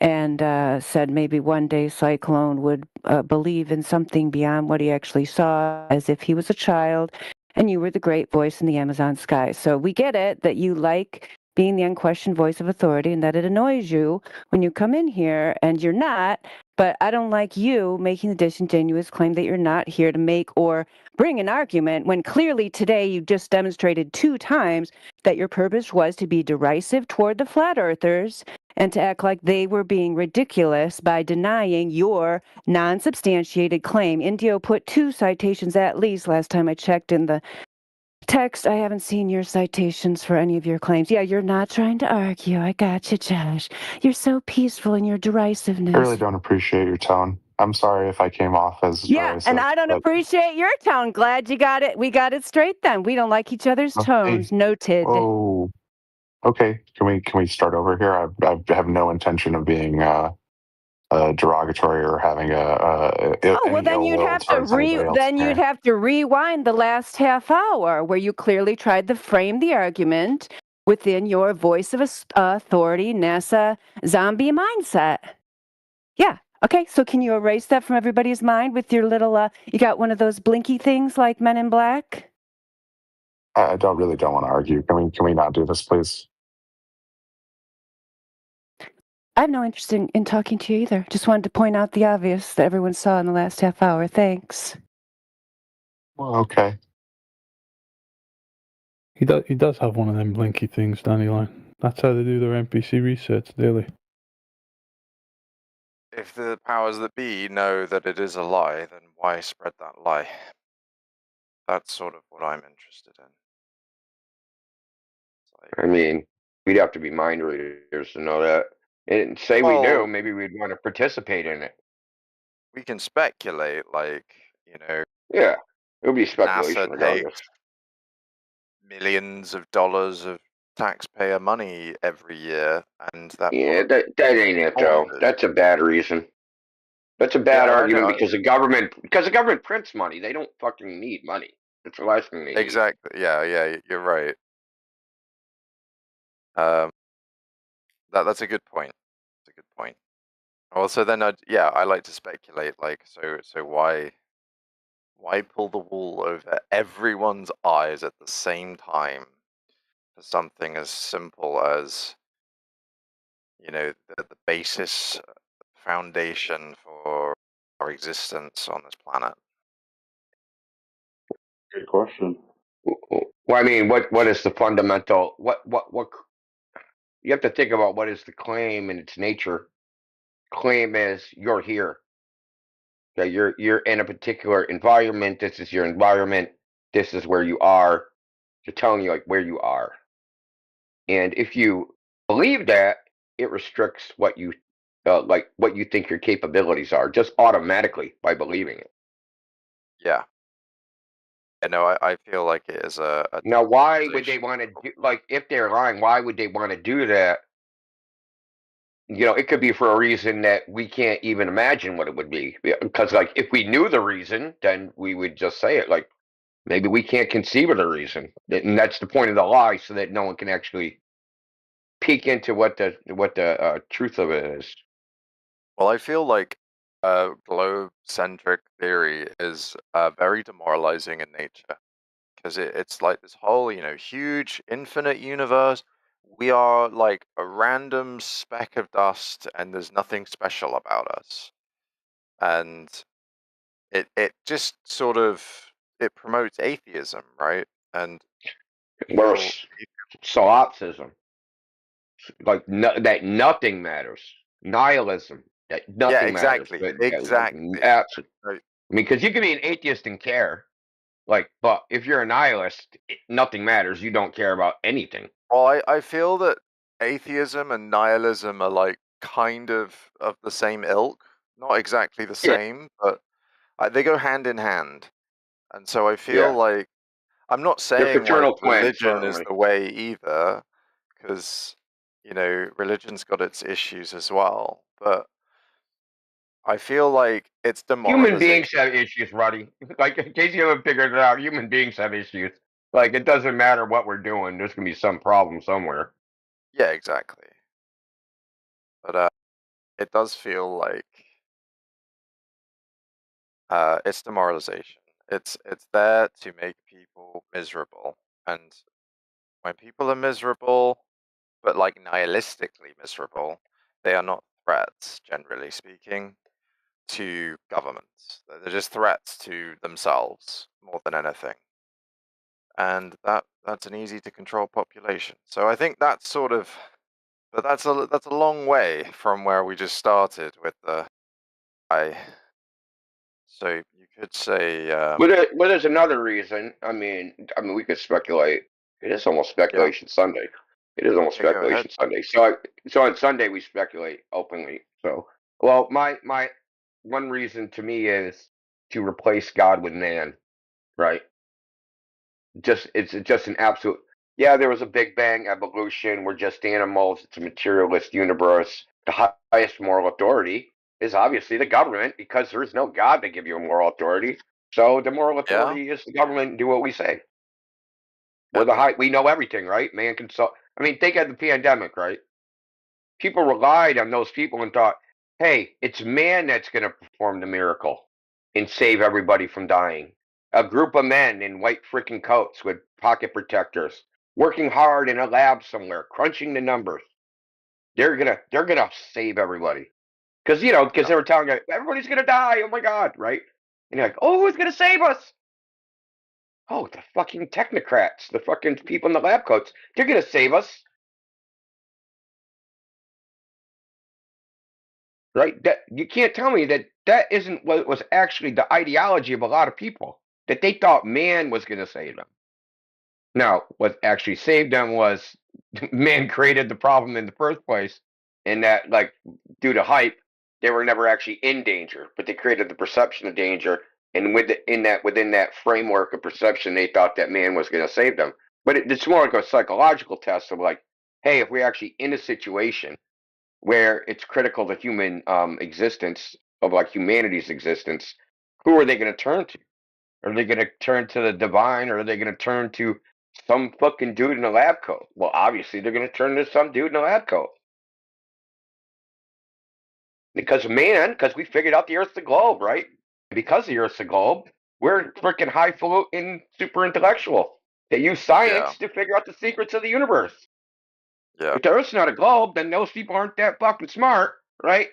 and said maybe one day Psyclone would believe in something beyond what he actually saw, as if he was a child, and you were the great voice in the Amazon sky. So we get it that you like being the unquestioned voice of authority and that it annoys you when you come in here and you're not, but I don't like you making the disingenuous claim that you're not here to make or bring an argument when clearly today you just demonstrated 2 times that your purpose was to be derisive toward the flat earthers and to act like they were being ridiculous by denying your non-substantiated claim. Indio put 2 citations at least last time I checked in the Text, I haven't seen your citations for any of your claims. Yeah, you're not trying to argue. I got you, Josh. You're so peaceful in your derisiveness. I really don't appreciate your tone. I'm sorry if I came off as derisive. And I don't appreciate your tone. Glad you got it. We got it straight then. We don't like each other's tones. Hey, Noted. whoa. Okay, can we start over here? I have no intention of being derogatory or having Then you'd have to rewind the last half hour where you clearly tried to frame the argument within your voice of authority, NASA zombie mindset. Yeah. Okay. So can you erase that from everybody's mind with your little? You got one of those blinky things like Men in Black? I don't want to argue. Can we not do this, please? I have no interest in talking to you either. Just wanted to point out the obvious that everyone saw in the last half hour. Thanks. Well, okay. He does have one of them blinky things, Dandelion. That's how they do their NPC resets daily. If the powers that be know that it is a lie, then why spread that lie? That's sort of what I'm interested in. I mean, we'd have to be mind readers to know that. And say we do, maybe we'd want to participate in it. We can speculate, Yeah, it would be speculation NASA regardless. takes millions of dollars of taxpayer money every year, and that that ain't it, Joe. That's a bad reason. That's a bad argument because the government prints money. They don't fucking need money. It's the last thing they need. Exactly. Yeah, you're right. That's a good point. That's a good point. Well, so then I like to speculate, so why pull the wool over everyone's eyes at the same time for something as simple as, the basis, foundation for our existence on this planet? Good question. Well, I mean, what is the fundamental? What you have to think about? What is the claim in its nature? Claim is you're here. Okay, you're in a particular environment. This is your environment. This is where you are. They're telling you where you are. And if you believe that, it restricts what you what you think your capabilities are just automatically by believing it. Yeah. I feel like it is a Now, why would they want to do if they're lying? Why would they want to do that? It could be for a reason that we can't even imagine what it would be. Because if we knew the reason, then we would just say it. Maybe we can't conceive of the reason, and that's the point of the lie, so that no one can actually peek into what the truth of it is. Well, I feel like globe-centric theory is very demoralizing in nature, because it's like this whole, huge, infinite universe. We are like a random speck of dust, and there's nothing special about us. And it just sort of promotes atheism, right? And Worse, solipsism, that nothing matters, nihilism, that nothing matters. Exactly. Absolutely. Right. I mean, because you can be an atheist and care, but if you're a nihilist, nothing matters. You don't care about anything. Well, I feel that atheism and nihilism are like kind of the same ilk. Not exactly the same, but they go hand in hand. And so I feel like I'm not saying religion is the way either, because religion's got its issues as well. But I feel like it's demoralizing. Human beings have issues, Ruddy. In case you haven't figured it out, human beings have issues. It doesn't matter what we're doing. There's gonna be some problem somewhere. Yeah, exactly. But it does feel like it's demoralization. It's there to make people miserable, and when people are miserable, but nihilistically miserable, they are not threats, generally speaking, to governments. They're just threats to themselves more than anything. And that's an easy to control population. So I think that's but that's a long way from where we just started with the So you could say, But there's another reason. I mean, we could speculate. It is almost speculation Sunday. It is almost yeah, go ahead. speculation Sunday. So on Sunday we speculate openly. So, well, my one reason to me is to replace God with man, right? It's just an absolute. Yeah, there was a Big Bang evolution. We're just animals. It's a materialist universe. The highest moral authority is obviously the government because there is no God to give you a moral authority. So the moral Yeah. authority is the government. Do what we say. Yeah. We're the high. We know everything, right? Man can solve. I mean, think of the pandemic, right? People relied on those people and thought, "Hey, it's man that's going to perform the miracle and save everybody from dying." A group of men in white freaking coats with pocket protectors, working hard in a lab somewhere, crunching the numbers. They're gonna save everybody because Yeah. they were telling you everybody's gonna die. Oh my god, right? And you're like, oh, who's gonna save us? Oh, the fucking technocrats, the fucking people in the lab coats. They're gonna save us, right? That you can't tell me that isn't what was actually the ideology of a lot of people. That they thought man was gonna save them. Now, what actually saved them was man created the problem in the first place, and that, like, due to hype, they were never actually in danger, but they created the perception of danger, and within that framework of perception, they thought that man was going to save them. But it's more like a psychological test of like, hey, if we're actually in a situation where it's critical to human existence, of like humanity's existence, who are they going to turn to? Are they going to turn to the divine, or are they going to turn to some fucking dude in a lab coat? Well, obviously they're going to turn to some dude in a lab coat. Because we figured out the Earth's a globe, right? Because the Earth's a globe, we're freaking highfalutin super intellectual. They use science to figure out the secrets of the universe. Yeah. If the Earth's not a globe, then those people aren't that fucking smart, right?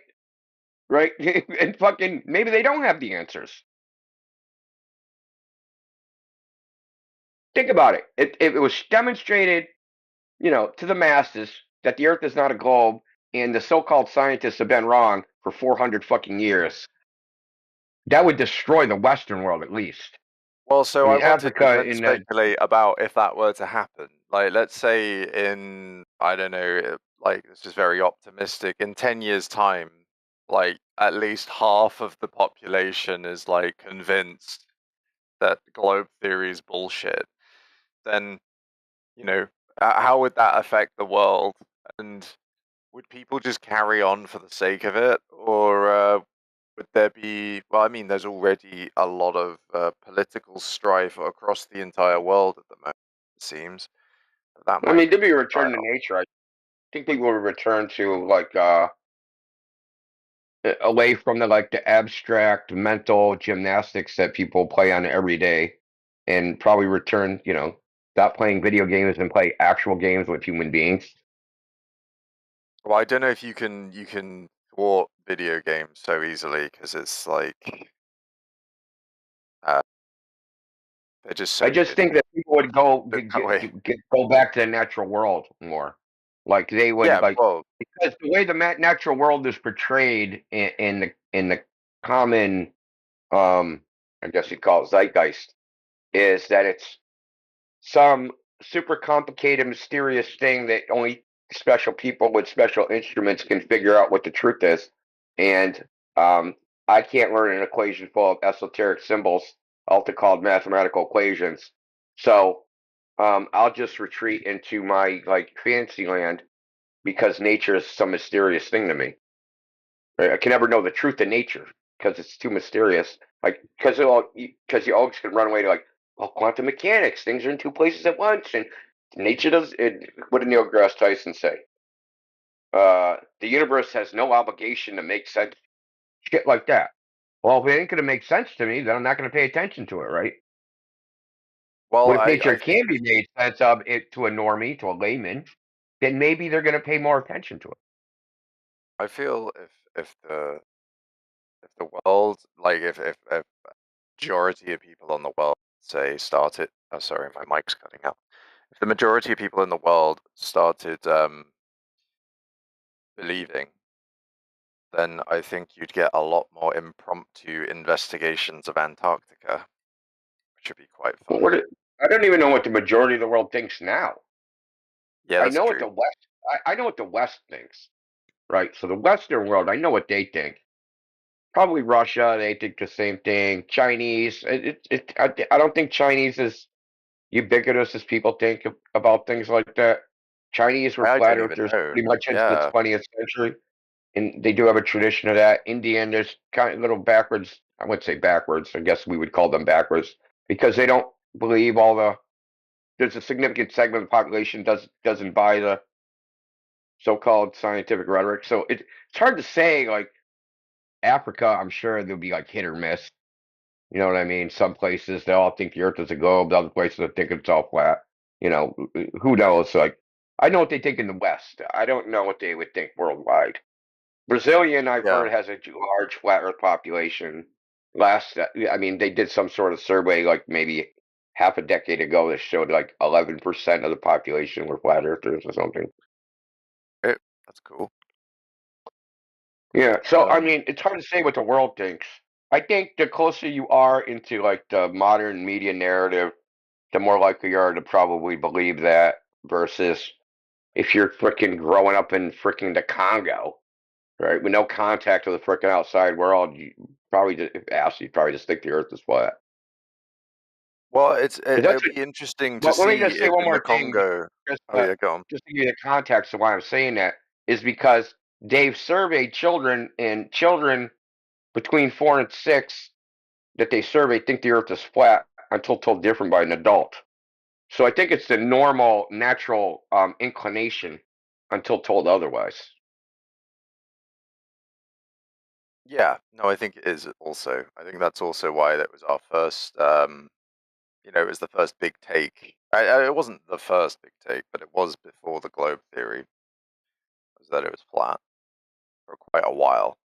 Right? And fucking maybe they don't have the answers. Think about it. It was demonstrated, to the masses that the Earth is not a globe, and the so-called scientists have been wrong for 400 fucking years. That would destroy the Western world, at least. Well, so I I mean, wanted to Africa then in speculate about if that were to happen. Like, let's say in, I don't know, like, this is very optimistic, in 10 years' time, like, at least half of the population is, like, convinced that globe theory is bullshit. Then, how would that affect the world? And would people just carry on for the sake of it? Or would there be, well, I mean, there's already a lot of political strife across the entire world at the moment, it seems. That I might mean, to be a die return to off. nature, I think people will return to like away from the abstract mental gymnastics that people play on every day, and probably return, stop playing video games and play actual games with human beings. Well, I don't know if you can thwart video games so easily because it's like they're just so I just good think that people would go that way. go back to the natural world more. Like they would Yeah, like well, because the way the natural world is portrayed in the common I guess you'd call it zeitgeist is that it's some super complicated, mysterious thing that only special people with special instruments can figure out what the truth is. And I can't learn an equation full of esoteric symbols, also called mathematical equations. So I'll just retreat into my fantasy land because nature is some mysterious thing to me. I can never know the truth of nature because it's too mysterious. Like because you always can run away to quantum mechanics. Things are in two places at once, and nature does. What did Neil deGrasse Tyson say? The universe has no obligation to make sense. Shit like that. Well, if it ain't gonna make sense to me, then I'm not gonna pay attention to it, right? well, But if nature I can think be made sense of it to a normie, to a layman, then maybe they're gonna pay more attention to it. I feel if the world, like if majority of people on the world say started, oh sorry, my mic's cutting out. If the majority of people in the world started believing then I think you'd get a lot more impromptu investigations of Antarctica, which would be quite fun. I don't even know what the majority of the world thinks now. Yeah, I that's know what true. the West. I know what the West thinks, right? So the Western world, I know what they think. Probably Russia, they think the same thing. Chinese, I don't think Chinese is ubiquitous as people think about things like that. Chinese were I flat don't even earthers know. pretty much into the Yeah. 20th century, and they do have a tradition of that. Indian, there's kind of little backwards. I wouldn't say backwards. I guess we would call them backwards because they don't believe all the. There's a significant segment of the population doesn't buy the so-called scientific rhetoric. So it's hard to say. Like Africa, I'm sure there'll be like hit or miss. You know what I mean? Some places they all think the Earth is a globe. Other places they think it's all flat. You know, who knows? Like, I know what they think in the West. I don't know what they would think worldwide. Brazilian, I've Yeah. heard, has a large flat Earth population. I mean, they did some sort of survey like maybe half a decade ago that showed like 11% of the population were flat Earthers or something. That's cool. Yeah. So I mean, it's hard to say what the world thinks. I think the closer you are into like the modern media narrative, the more likely you are to probably believe that versus if you're freaking growing up in freaking the Congo, right, with no contact with the freaking outside world, you probably just, if asked, you probably just think the Earth is flat. Well, 'Cause it'd be interesting to let me see just say if one in the more thing, Congo. just Oh yeah, go on. just to give you the context of why I'm saying that is because they've surveyed children, and children between 4 and 6 that they surveyed think the Earth is flat until told different by an adult. So I think it's the normal, natural inclination until told otherwise. Yeah, no, I think it is also. I think that's also why that was our first. It was the first big take. It wasn't the first big take, but it was before the globe theory. Was that it was flat for quite a while.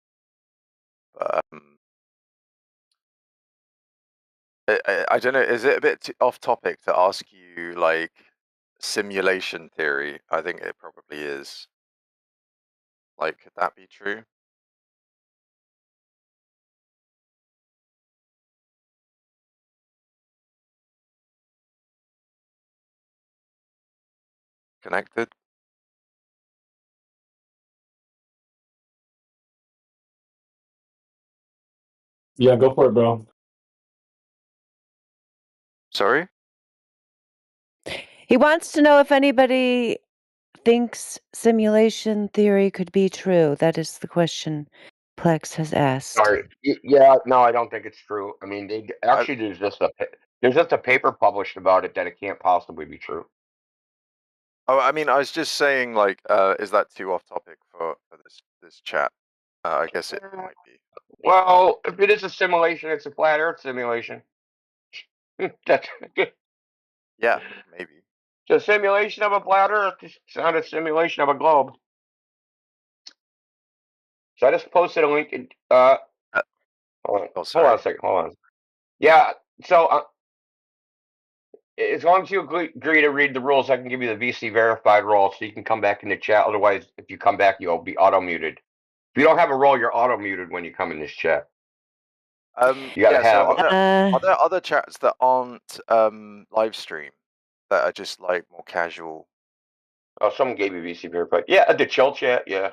But I don't know. Is it a bit off topic to ask you like simulation theory? I think it probably is. Like, could that be true? Connected? Yeah, go for it, bro. Sorry? He wants to know if anybody thinks simulation theory could be true. That is the question Plex has asked. Sorry. Yeah, no, I don't think it's true. I mean, actually there's just a paper published about it that it can't possibly be true. Oh, I mean, I was just saying, like, is that too off topic for this chat? I guess it might be. Well, if it is a simulation, it's a flat Earth simulation. That's Yeah, maybe. it's a simulation of a flat Earth. It's not a simulation of a globe. So I just posted a link. Hold on. Hold sorry. on a second. Hold on. Yeah. So as long as you agree to read the rules, I can give you the VC verified role, so you can come back in the chat. Otherwise, if you come back, you'll be auto muted. If you don't have a role, you're auto muted when you come in this chat. You gotta have. So are there other chats that aren't live stream that are just like more casual? Oh, someone gave you VC verified. Yeah, the chill chat. Yeah,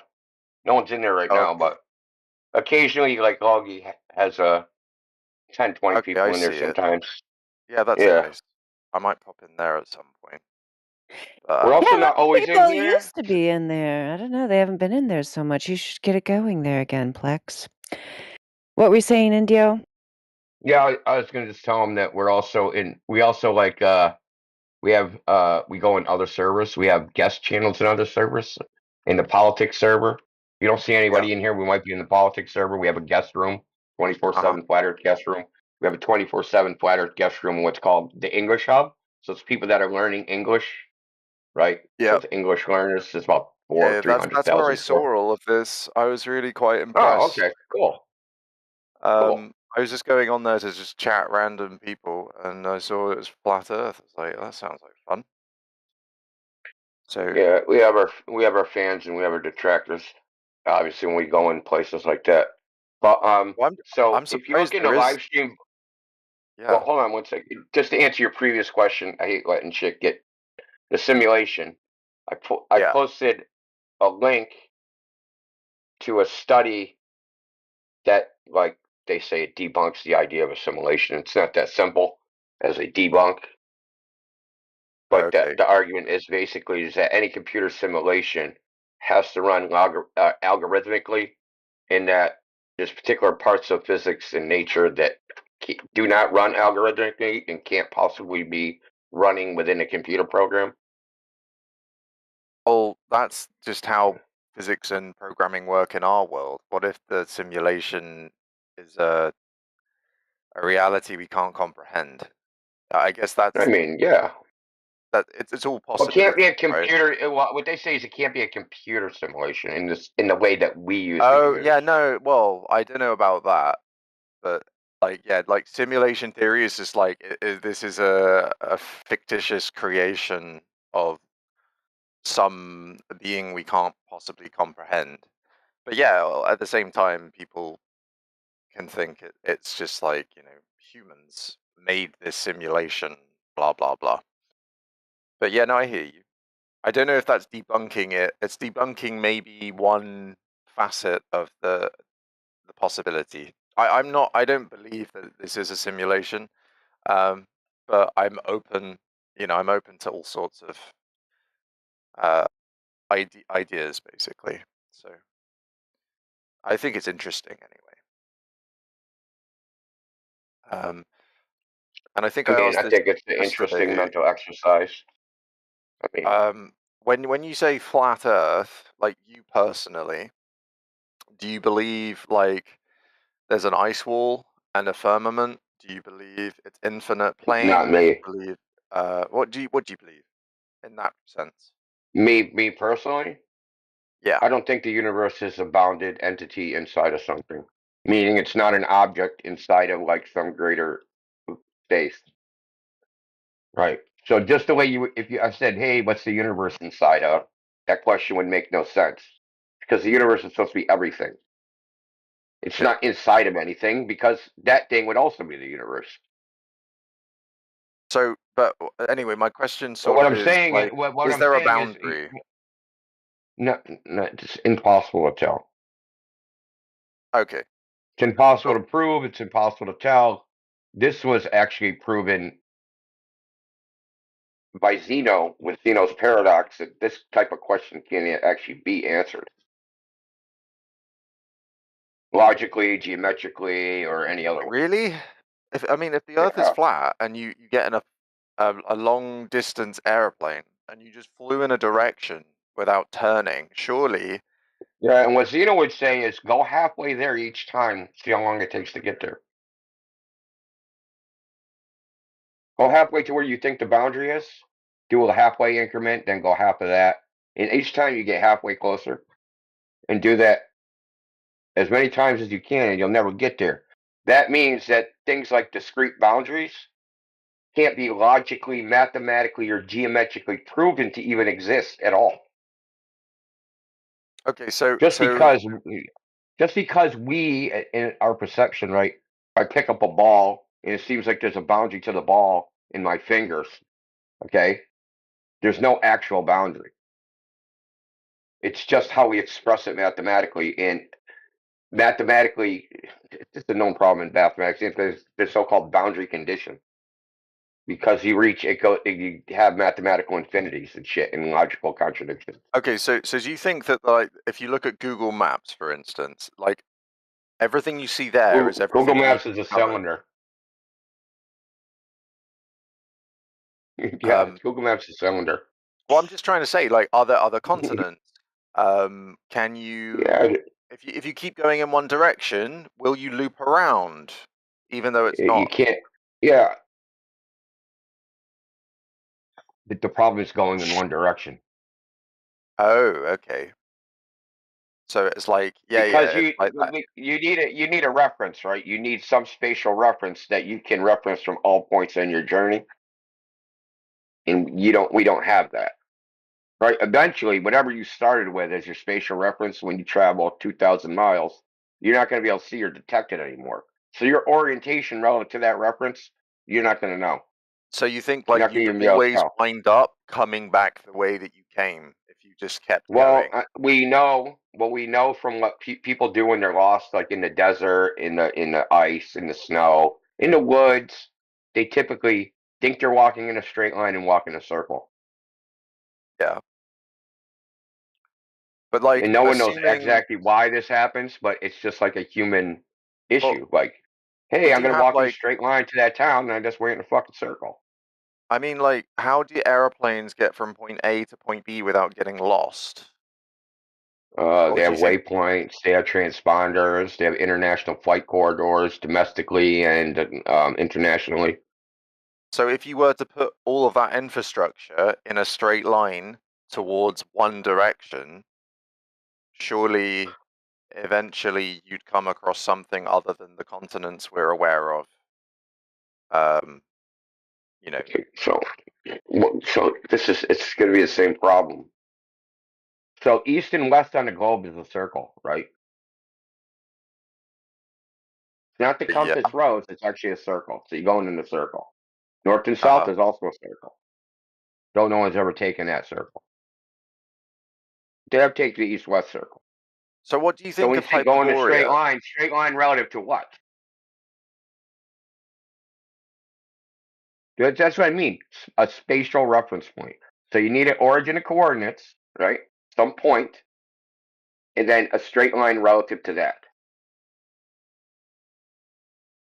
no one's in there right now, but occasionally, like Augie has 10, 20 people in there sometimes. Yeah, that's nice. I might pop in there at some point. We're also not always in people here. used to be in there. I don't know. They haven't been in there so much. You should get it going there again, Plex. What were you saying, Indio? Yeah, I was gonna just tell them that we're also in. We also like we have we go in other servers. We have guest channels in other servers. In the politics server, you don't see anybody in here. We might be in the politics server. We have a guest room, 24/7 Flat Earth guest room. We have a 24/7 Flat Earth guest room in what's called the English Hub. So it's people that are learning English, right? Yeah. So it's English learners. It's about 300,000. That's where I saw all of this. I was really quite impressed. Oh, okay, cool. I was just going on there to just chat random people, and I saw it was flat Earth. I was like, that sounds like fun. So yeah, we have our fans and we have our detractors. obviously when we go in places like that. But Well, so I'm if you look surprised in the there is. live stream, well, Yeah. hold on one second. Just to answer your previous question, I hate letting shit get the simulation. I Yeah. posted a link to a study that, like they say, it debunks the idea of assimilation. It's not that simple as a debunk, but Okay. the argument is basically is that any computer simulation has to run algorithmically, in that there's particular parts of physics and nature that do not run algorithmically and can't possibly be running within a computer program. Well, that's just how physics and programming work in our world. What if the simulation is a reality we can't comprehend? I guess I that's mean, yeah. it's all Well, it can't be possibilities, a right? computer. What they say is it can't be a computer simulation in the way that we use Oh, computers. yeah, no. Well, I don't know about that, but like, yeah, like simulation theory is just like this is a fictitious creation of some being we can't possibly comprehend. But yeah, well, at the same time, people can think it's just like, humans made this simulation, blah, blah, blah. But yeah, no, I hear you. I don't know if that's debunking it. It's debunking maybe one facet of the possibility. I don't believe that this is a simulation, but I'm open, I'm open to all sorts of uh, ideas, basically. So I think it's interesting anyway. And I think I I mean, asked I this think it's an interesting yesterday. mental exercise. I mean, When you say flat Earth, like you personally, do you believe like there's an ice wall and a firmament? Do you believe it's infinite not plane? Do you me. believe what do you believe in that sense? Me personally, Yeah. I don't think the universe is a bounded entity inside of something, meaning it's not an object inside of like some greater space. Right. So just the way if I said, "Hey, what's the universe inside of?" That question would make no sense because the universe is supposed to be everything. It's Okay. not inside of anything because that thing would also be the universe. So, but anyway, my question But sort what of I'm is saying is, like, what is I'm there a saying is, boundary? no, no, it's impossible to tell. Okay. It's impossible Well, to prove. It's impossible to tell. This was actually proven by Zeno with Zeno's paradox that this type of question can actually be answered logically, geometrically, or any other way. really? If the Earth is Yeah, flat and you get in a long distance airplane and you just flew in a direction without turning, surely. yeah. And what Zeno would say is, go halfway there each time. See how long it takes to get there. Go halfway to where you think the boundary is. Do a halfway increment, then go half of that. And each time you get halfway closer, and do that as many times as you can, and you'll never get there. That means that things like discrete boundaries can't be logically, mathematically, or geometrically proven to even exist at all. Okay, so Just so because, just because we, in our perception, right? I pick up a ball and it seems like there's a boundary to the ball in my fingers. Okay, there's no actual boundary. It's just how we express it mathematically, and mathematically, it's just a known problem in mathematics. There's the so-called boundary condition. Because you reach it, you have mathematical infinities and shit and logical contradictions. okay, so do you think that, like, if you look at Google Maps, for instance, like everything you see there is Google everything you need Maps is to a cover? cylinder. Yeah, Um, Google Maps is a cylinder. well, I'm just trying to say, like, are there other continents? Can you, Yeah, if you keep going in one direction, will you loop around, even though it's you not? can't. Yeah, the problem is going in one direction Oh, okay. So it's like, yeah, yeah, because it's like that. you need a reference, right? You need some spatial reference that you can reference from all points on your journey, and we don't have that, right? Eventually, whatever you started with as your spatial reference when you travel 2,000 miles, you're not going to be able to see or detect it anymore. So your orientation relative to that reference, you're not going to know. So you think You're like not going you'd to even be able to always tell. wind up coming back the way that you came if you just kept Well, going? we know from what people do when they're lost, like in the desert, in the ice, in the snow, in the woods. They typically think they're walking in a straight line and walk in a circle, Yeah. But like, and no one knows assuming, exactly why this happens. But it's just like a human well, issue. Like, hey, would I'm you gonna have walk in a like, straight line to that town, and I just went in a fucking circle. I mean, like, how do airplanes get from point A to point B without getting lost? What They do have you think? waypoints, they have transponders, they have international flight corridors, domestically and internationally. So if you were to put all of that infrastructure in a straight line towards one direction, surely eventually you'd come across something other than the continents we're aware of. Um, you know, Okay, so it's going to be the same problem. So east and west on the globe is a circle, right? It's not the yeah. compass rose; it's actually a circle. So you're going in the circle. North and south Uh-huh. is also a circle. Though no one's ever taken that circle. They have taken the east-west circle. So what do you So think when of you say going a Hyperborea? straight line relative to what? That's what I mean. A spatial reference point. So you need an origin of coordinates, right? Some point, and then a straight line relative to that.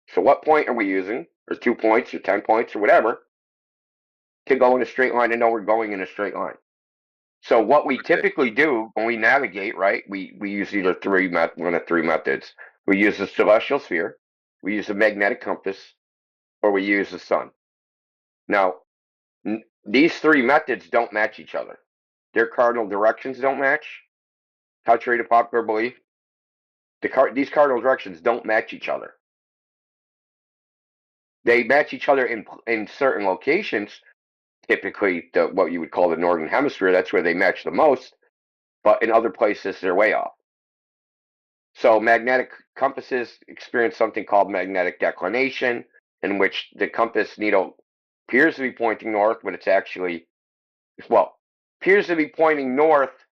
So what point are we using? Or 2 points, or 10 points, or whatever, to go in a straight line and know we're going in a straight line. So what we Okay. typically do when we navigate, right? We use either one of three methods. We use the celestial sphere, we use the magnetic compass, or we use the sun. Now, these three methods don't match each other. Their cardinal directions don't match, contrary to popular belief. These cardinal directions don't match each other. They match each other in certain locations. Typically, what you would call the northern hemisphere, that's where they match the most. But in other places, they're way off. So magnetic compasses experience something called magnetic declination, in which the compass needle appears to be pointing north, but it's actually, well, appears to be pointing north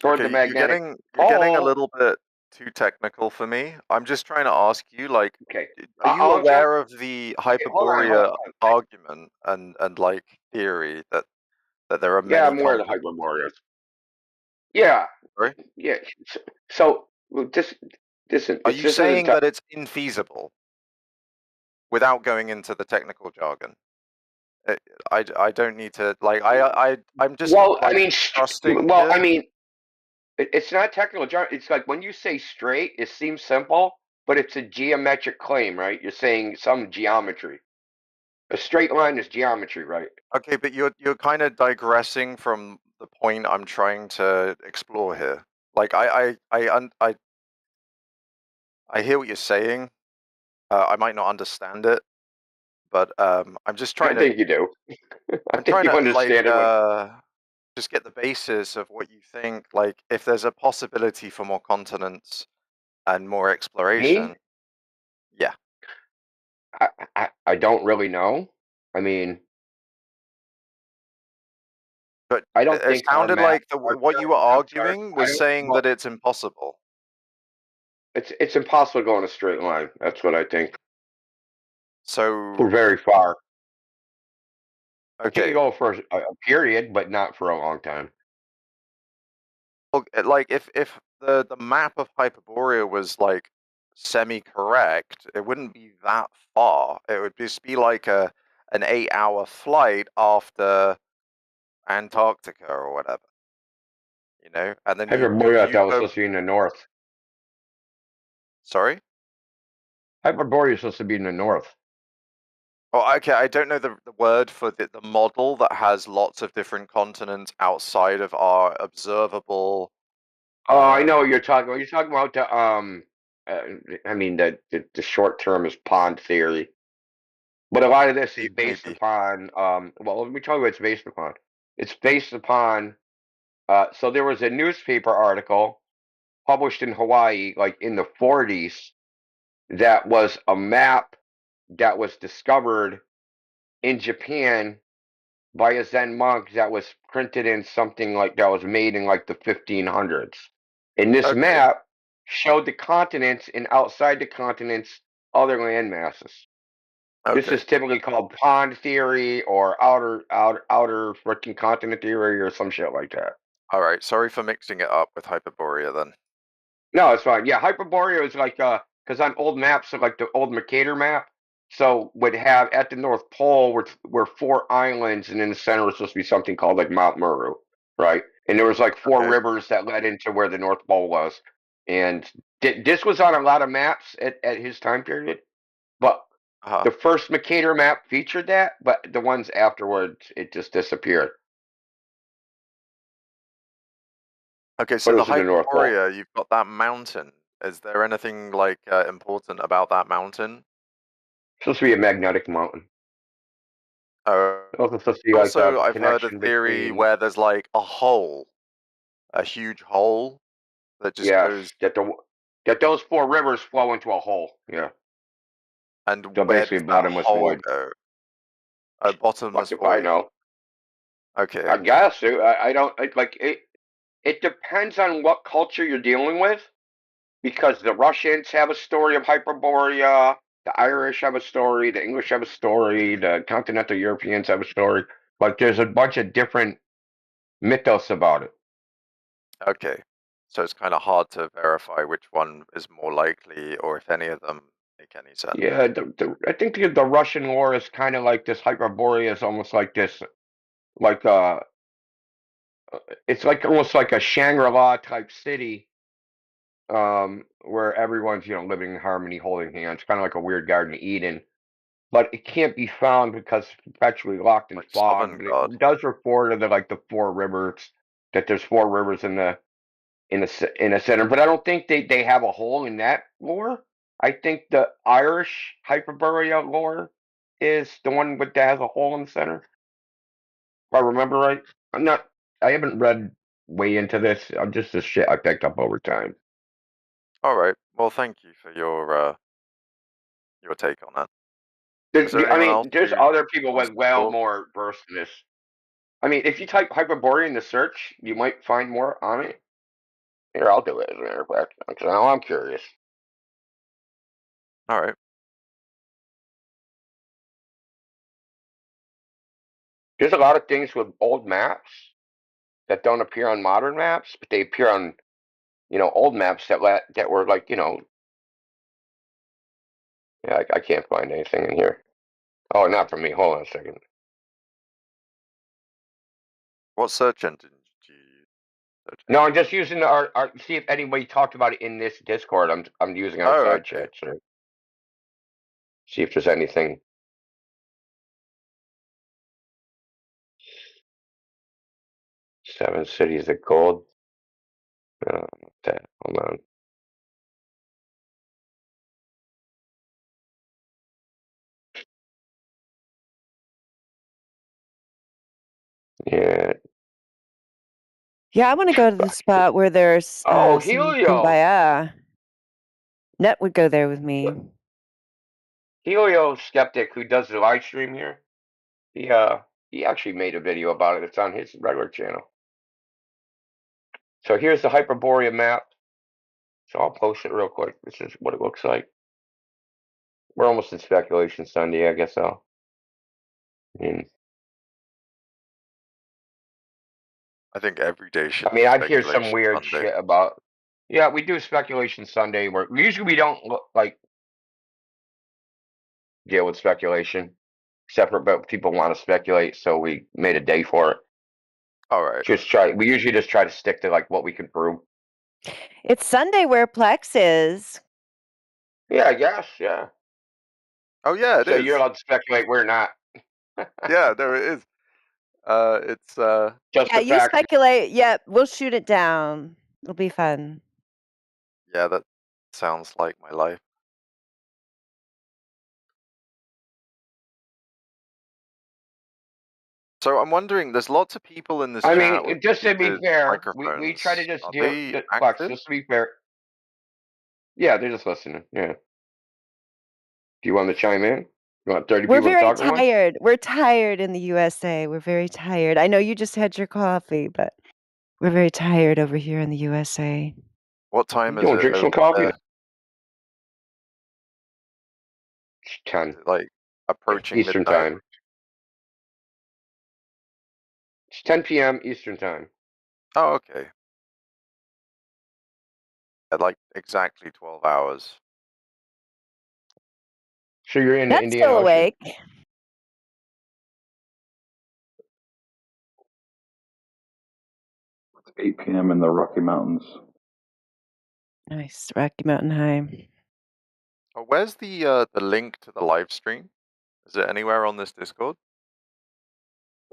toward the Okay, magnetic you're getting a pole. little bit too technical for me. I'm just trying to ask you, like, Okay. are you All I'm trying. aware of the Okay, hold Hyperborea on. argument and like theory that there are Yeah, many I'm aware of the continents? hyperboreas. Yeah, Sorry? yeah. So just listen. Are It's you this is a saying that it's infeasible without going into the technical jargon? Uh, I don't need to like I'm just well. I like mean, trusting here. it's not technical jargon. It's like when you say straight, it seems simple, but it's a geometric claim, right? You're saying some geometry. A straight line is geometry, right? Okay, but you're kind of digressing from the point I'm trying to explore here. Like I hear what you're saying. I might not understand it, but I'm just I trying to think you do. I I'm think trying you to like understand it when just get the basis of what you think. Like if there's a possibility for more continents and more me. exploration, yeah. I don't really know. I mean, But I it don't it think our sounded map, like our what you were map chart. arguing I was don't. saying Well, that it's impossible. it's impossible to go in a straight line. That's what I think. So For very far. I think you okay, go for a period, but not for a long time. well, like if the map of Hyperborea was like semi-correct, it wouldn't be that far. It would just be like an 8-hour flight after Antarctica or whatever, you know, and then Hyperborea, I you'd thought was go. supposed to be in the north. Sorry. Hyperborea is supposed to be in the north. Oh, okay. I don't know the word for the model that has lots of different continents outside of our observable. Oh, I know Um, what you're talking about. You're talking about the uh, I mean the short term is pond theory, but a lot of this is based maybe. upon well, let me tell you what it's based upon. It's based upon. So there was a newspaper article published in Hawaii, like in the 40s, that was a map that was discovered in Japan by a Zen monk that was printed in something like that was made in like the 1500s. And this Okay. map showed the continents and outside the continents other land masses. This Okay. is typically called pond theory or outer freaking continent theory or some shit like that. All right. Sorry for mixing it up with Hyperborea then. No, it's fine. Yeah, Hyperborea is like because on old maps, so like the old Mercator map, so would have at the North Pole were 4 islands, and in the center was supposed to be something called like Mount Meru, right? And there was like 4 rivers that led into where the North Pole was, and this was on a lot of maps at his time period, but Uh-huh. the first Mercator map featured that, but the ones afterwards it just disappeared. Okay, But so it the was in the North Pole. Hyperborea, you've got that mountain. Is there anything like important about that mountain? It's supposed to be a magnetic mountain. Oh, It's also supposed to be like also a I've heard a connection theory between. where there's like a hole, a huge hole that just Yes, goes. that those 4 rivers flow into a hole. Yeah, And so where basically does a that bottomless hole void. go? A Fuck bottomless if I void. know. Okay. I guess I don't like it. It depends on what culture you're dealing with, because the Russians have a story of Hyperborea, the Irish have a story, the English have a story, the continental Europeans have a story. But there's a bunch of different mythos about it. Okay. So it's kind of hard to verify which one is more likely, or if any of them make any sense. Yeah, I think the Russian lore is kind of like this. Hyperborea is almost like this, like it's like almost like a Shangri-La type city, where everyone's living in harmony, holding hands, kind of like a weird Garden of Eden. But it can't be found because it's perpetually locked in Like fog. But Sovngarde. it does refer to the 4 rivers, that there's 4 rivers in the center. But I don't think they have a hole in that lore. I think the Irish Hyperborea lore is the one that has a hole in the center. If I remember right. I haven't read way into this. I'm just the shit I picked up over time. All right. Well, thank you for your take on that. Is there I anyone else mean, there's who other people wants with to well talk? more versed in this. I mean, if you type Hyperborea in the search, you might find more on it. Here, I'll do it as a matter of fact, because now I'm curious. All right. There's a lot of things with old maps that don't appear on modern maps, but they appear on, old maps that were like, yeah, I can't find anything in here. Oh, not for me. Hold on a second. What search engine do you use? No, I'm just using our see if anybody talked about it in this Discord. I'm using our Oh, side okay. chat, so see if there's anything. Seven Cities of Gold. Okay, hold on. Yeah. Yeah, I want to go to the spot where there's Oh, some Helio. kumbaya. Net would go there with me. Helio Skeptic, who does the live stream here, he actually made a video about it. It's on his regular channel. So here's the Hyperborea map. So I'll post it real quick. This is what it looks like. We're almost in Speculation Sunday, I guess. I think every day should be I'd hear some speculation weird Sunday. shit about. Yeah, we do Speculation Sunday where usually we don't deal with speculation, separate, but people want to speculate, so we made a day for it. All right. We usually just try to stick to what we can prove. It's Sunday where Plex is. Yeah, I guess. Yeah. Oh yeah, it so is. you're allowed to speculate. We're not. Yeah, there it is. It's Just Yeah, the you fact. speculate. Yep, we'll shoot it down. It'll be fun. Yeah, that sounds like my life. So I'm wondering, there's lots of people in this I chat with mean, just to be heated fair, we try to microphones. just Are deal. they Flex, active? just to be fair. Yeah, they're just listening. Yeah. Do you want to chime in? You want 30 We're people to very talk at once? tired. We're tired in the USA. We're very tired. I know you just had your coffee, but we're very tired over here in the USA. What time You is want to it drink some over coffee? there? It's 10 Is it like approaching Eastern midnight? time. It's 10 p.m. Eastern time. Oh, okay. At like exactly 12 hours. So you're in the That's Indian still Ocean? awake. It's 8 p.m. in the Rocky Mountains. Nice. Rocky Mountain High. Oh, where's the link to the live stream? Is it anywhere on this Discord?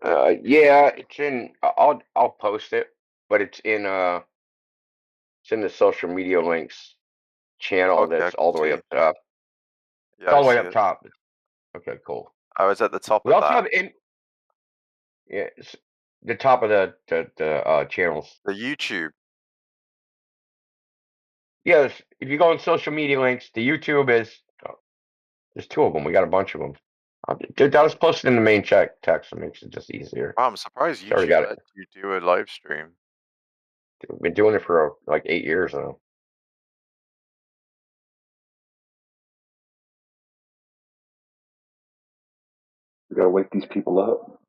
Yeah, it's in. I'll post it, but it's in the social media links channel Okay, I that's can all the way see. up top. It's Yeah, I all the way see up it. top. Okay, cool. I was at the top We of also that. have it's the top of the channels. The YouTube. Yes, if you go on social media links, the YouTube is there's two of them. We got a bunch of them. That was posted in the main text. It makes it just easier. Wow, I'm surprised It's already YouTube got it. let you do a live stream. We've been doing it for like 8 years now. We gotta wake these people up.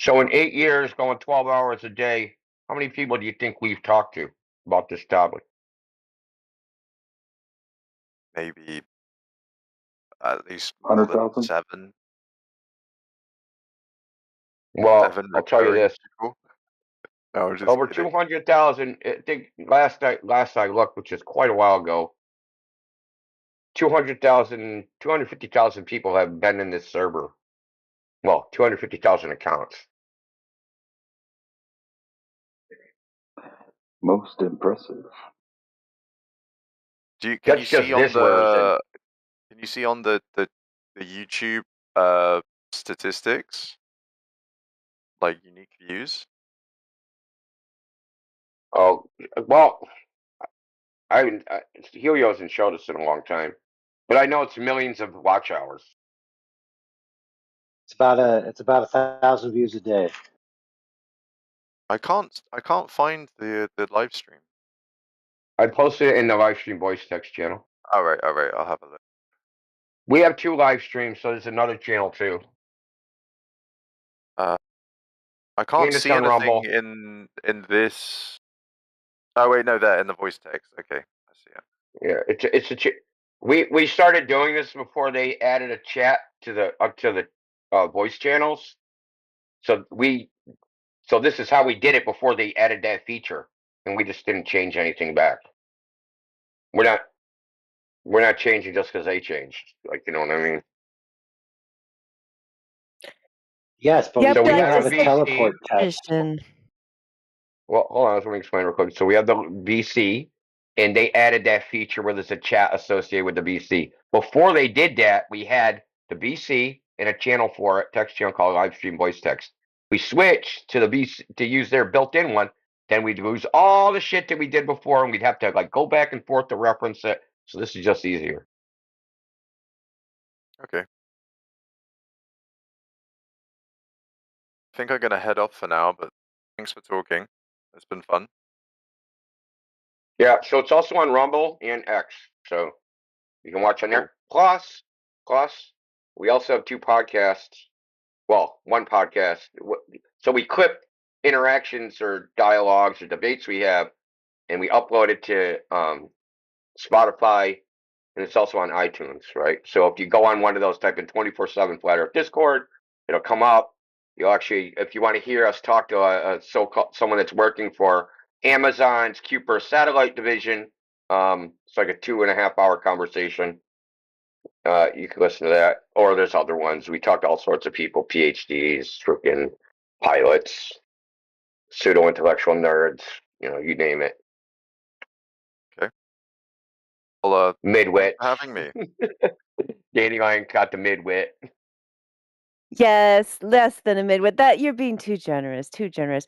So in 8 years, going 12 hours a day, how many people do you think we've talked to about this topic? Maybe at least more than 100,000? 7. Well, 7 I'll tell you recurring this: people. No, I'm just over kidding. 200,000. I think last I looked, which is quite a while ago, 200,000, 250,000 people have been in this server. Well, 250,000 accounts. Most impressive. Can you That's just see on this version. the YouTube statistics, like unique views? Oh, well, Helio hasn't showed us in a long time, but I know it's millions of watch hours. It's about 1,000 views a day. I can't find the live stream. I posted it in the live stream voice text channel. All right, I'll have a look. We have 2 live streams, so there's another channel too. I can't And it's see on anything Rumble. in this. Oh wait, no, there in the voice text. Okay, I see it. Yeah, it's a we started doing this before they added a chat to the voice channels. So this is how we did it before they added that feature, and we just didn't change anything back. We're not changing just because they changed. Like, you know what I mean? Yes, but Yeah, we So do we but have have the a it's VC. teleport test. vision. Well, hold on, let me explain real quick. So we have the VC, and they added that feature where there's a chat associated with the VC. Before they did that, we had the VC and a channel for it, text channel called Live Stream Voice Text. We switched to the VC to use their built-in one. Then we'd lose all the shit that we did before, and we'd have to like go back and forth to reference it. So this is just easier. Okay. I think I'm gonna head off for now, but thanks for talking. It's been fun. Yeah, so it's also on Rumble and X, so you can watch on there. Plus, we also have 2 podcasts. Well, one podcast. So we clip interactions or dialogues or debates we have, and we upload it to Spotify, and it's also on iTunes, right? So if you go on one of those, type in 24/7 Flat Earth Discord, it'll come up. You'll actually, if you want to hear us talk to someone that's working for Amazon's Kuiper satellite division, it's like a 2.5 hour conversation. You can listen to that, or there's other ones. We talked to all sorts of people, PhDs, freaking pilots, pseudo intellectual nerds, you name it. Okay. Well, thanks Midwits. for having me. Danny Ryan got the midwit. Yes, less than a midwit. That you're being too generous, too generous.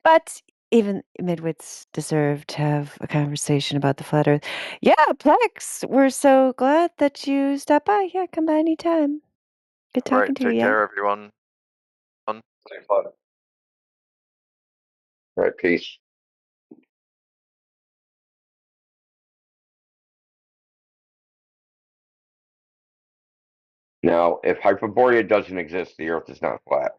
But even midwits deserve to have a conversation about the flat Earth. Yeah, Plex, we're so glad that you stopped by. Yeah, come by anytime. Good All right, talking to you. take Yeah. care, everyone. Fun. Thanks a lot. All right, peace. Now, if Hyperborea doesn't exist, the Earth is not flat.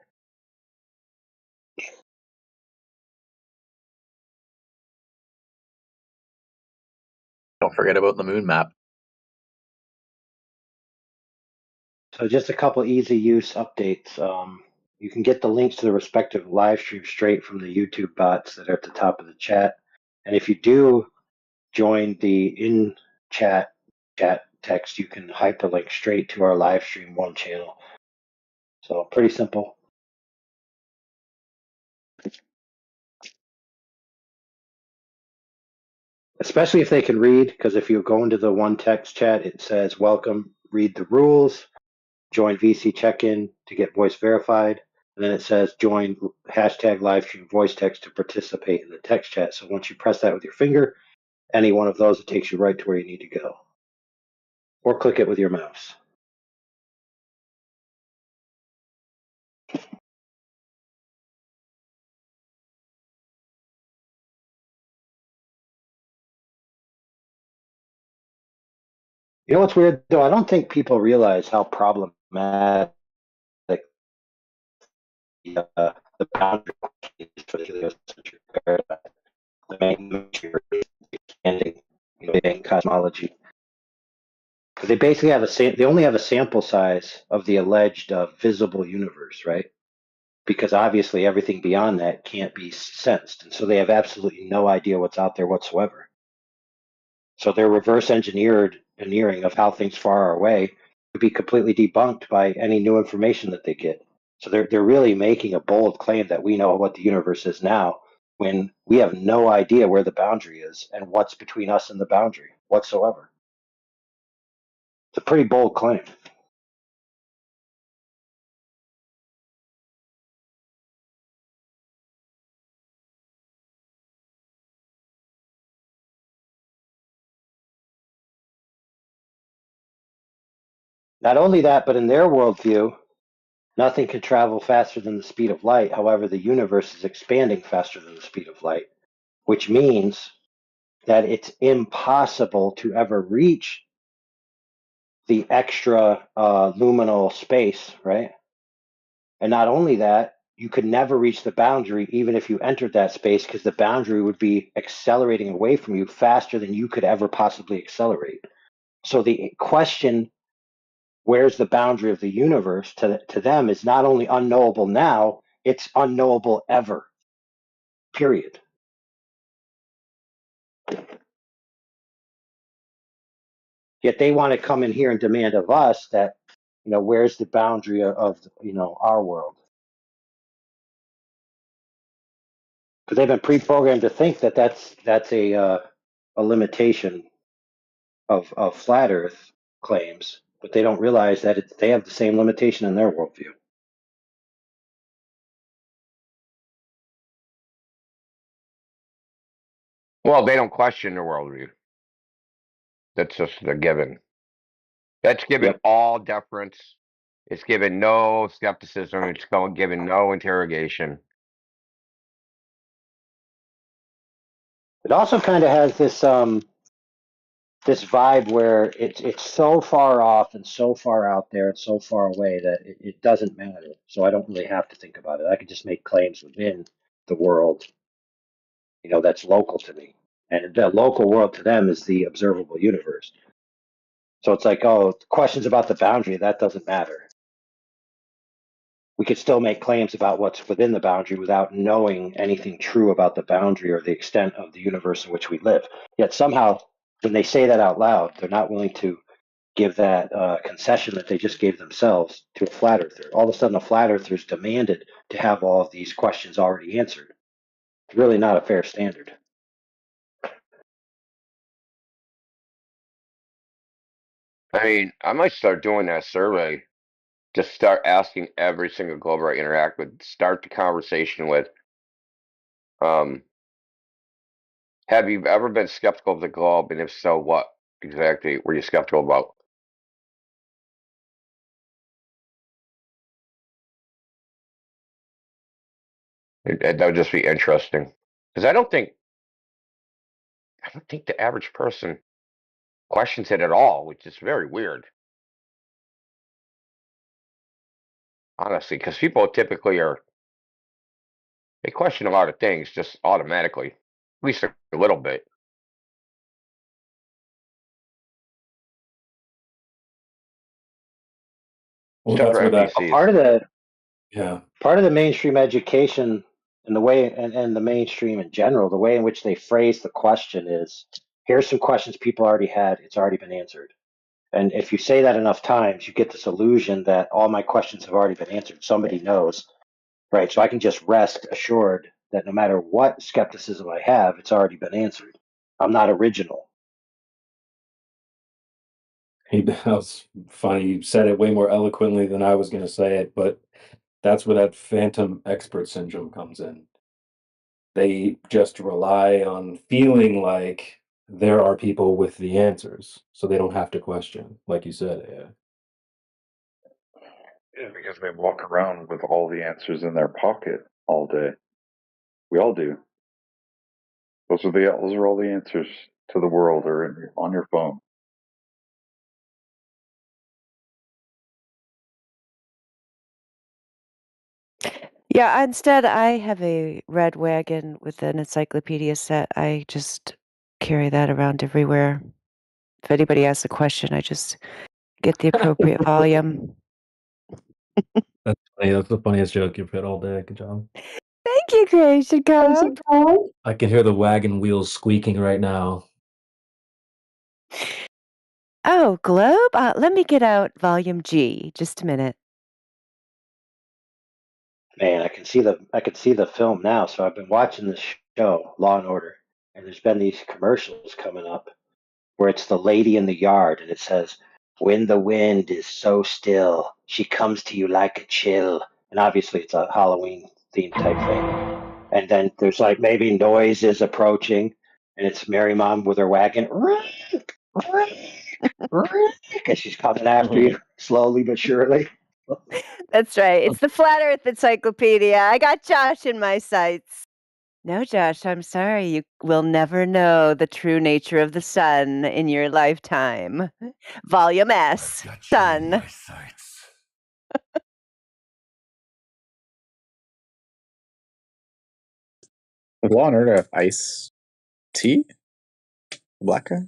Don't forget about the moon map. So just a couple easy use updates. You can get the links to the respective live streams straight from the YouTube bots that are at the top of the chat. And if you do join the in chat text, you can hyperlink straight to our live stream one channel. So pretty simple. Especially if they can read, because if you go into the one text chat, it says welcome, read the rules, join VC check-in to get voice verified, and then it says join hashtag live stream voice text to participate in the text chat. So once you press that with your finger, any one of those, it takes you right to where you need to go. Or click it with your mouse. You know what's weird though? I don't think people realize how problematic the boundary is for the heliocentric paradigm. The main understanding, in cosmology, because they basically have they only have a sample size of the alleged visible universe, right? Because obviously everything beyond that can't be sensed, and so they have absolutely no idea what's out there whatsoever. So their reverse engineering of how things far away could be completely debunked by any new information that they get. So they're really making a bold claim that we know what the universe is now, when we have no idea where the boundary is and what's between us and the boundary whatsoever. It's a pretty bold claim. Not only that, but in their worldview, nothing can travel faster than the speed of light. However, the universe is expanding faster than the speed of light, which means that it's impossible to ever reach the extra luminal space, right? And not only that, you could never reach the boundary even if you entered that space, because the boundary would be accelerating away from you faster than you could ever possibly accelerate. So the question, where's the boundary of the universe, to them is not only unknowable now, it's unknowable ever, period. Yet they want to come in here and demand of us that, where's the boundary of our world? Because they've been pre-programmed to think that that's a limitation of flat Earth claims, but they don't realize that they have the same limitation in their worldview. Well, they don't question the worldview. That's just a given. That's given Yep. all deference. It's given no skepticism. It's given no interrogation. It also kind of has this vibe where it's so far off and so far out there and so far away that it doesn't matter. So I don't really have to think about it. I can just make claims within the world, that's local to me. And the local world to them is the observable universe. So it's like, oh, questions about the boundary, that doesn't matter. We could still make claims about what's within the boundary without knowing anything true about the boundary or the extent of the universe in which we live. Yet somehow, when they say that out loud, they're not willing to give that concession that they just gave themselves to a flat earther. All of a sudden, a flat earther is demanded to have all of these questions already answered. It's really not a fair standard. I mean, I might start doing that survey just start asking every single glober I interact with. Start the conversation with, have you ever been skeptical of the globe, and if so, what exactly were you skeptical about? That would just be interesting, because I don't think the average person questions it at all, which is very weird, honestly. Because people typically they question a lot of things just automatically, at least a little bit. Well, Except that's for where that. NPCs. Part of the mainstream education and the way and the mainstream in general, the way in which they phrase the question is, here's some questions people already had, it's already been answered. And if you say that enough times, you get this illusion that all my questions have already been answered. Somebody knows, right? So I can just rest assured that no matter what skepticism I have, it's already been answered. I'm not original. That was funny. You said it way more eloquently than I was going to say it, but that's where that phantom expert syndrome comes in. They just rely on feeling like there are people with the answers, so they don't have to question, like you said. Yeah. Yeah, because they walk around with all the answers in their pocket all day. We all do. Those are all the answers to the world are on your phone. Yeah, instead, I have a red wagon with an encyclopedia set. I just carry that around everywhere. If anybody asks a question, I just get the appropriate volume. That's funny. That's the funniest joke you've hit all day. Good job. Thank you, Creation Code. I can hear the wagon wheels squeaking right now. Oh, Globe? Let me get out volume G. Just a minute. Man, I can see the film now. So I've been watching this show, Law and Order, and there's been these commercials coming up where it's the lady in the yard, and it says, "When the wind is so still, she comes to you like a chill." And obviously, it's a Halloween theme type thing. And then there's like maybe noises approaching, and it's Mary Mom with her wagon, and she's coming after you slowly but surely. That's right. It's the Flat Earth Encyclopedia. I got Josh in my sights. No, Josh, I'm sorry. You will never know the true nature of the sun in your lifetime. Volume S. Sun. Would Law and Order have ice tea? Black guy?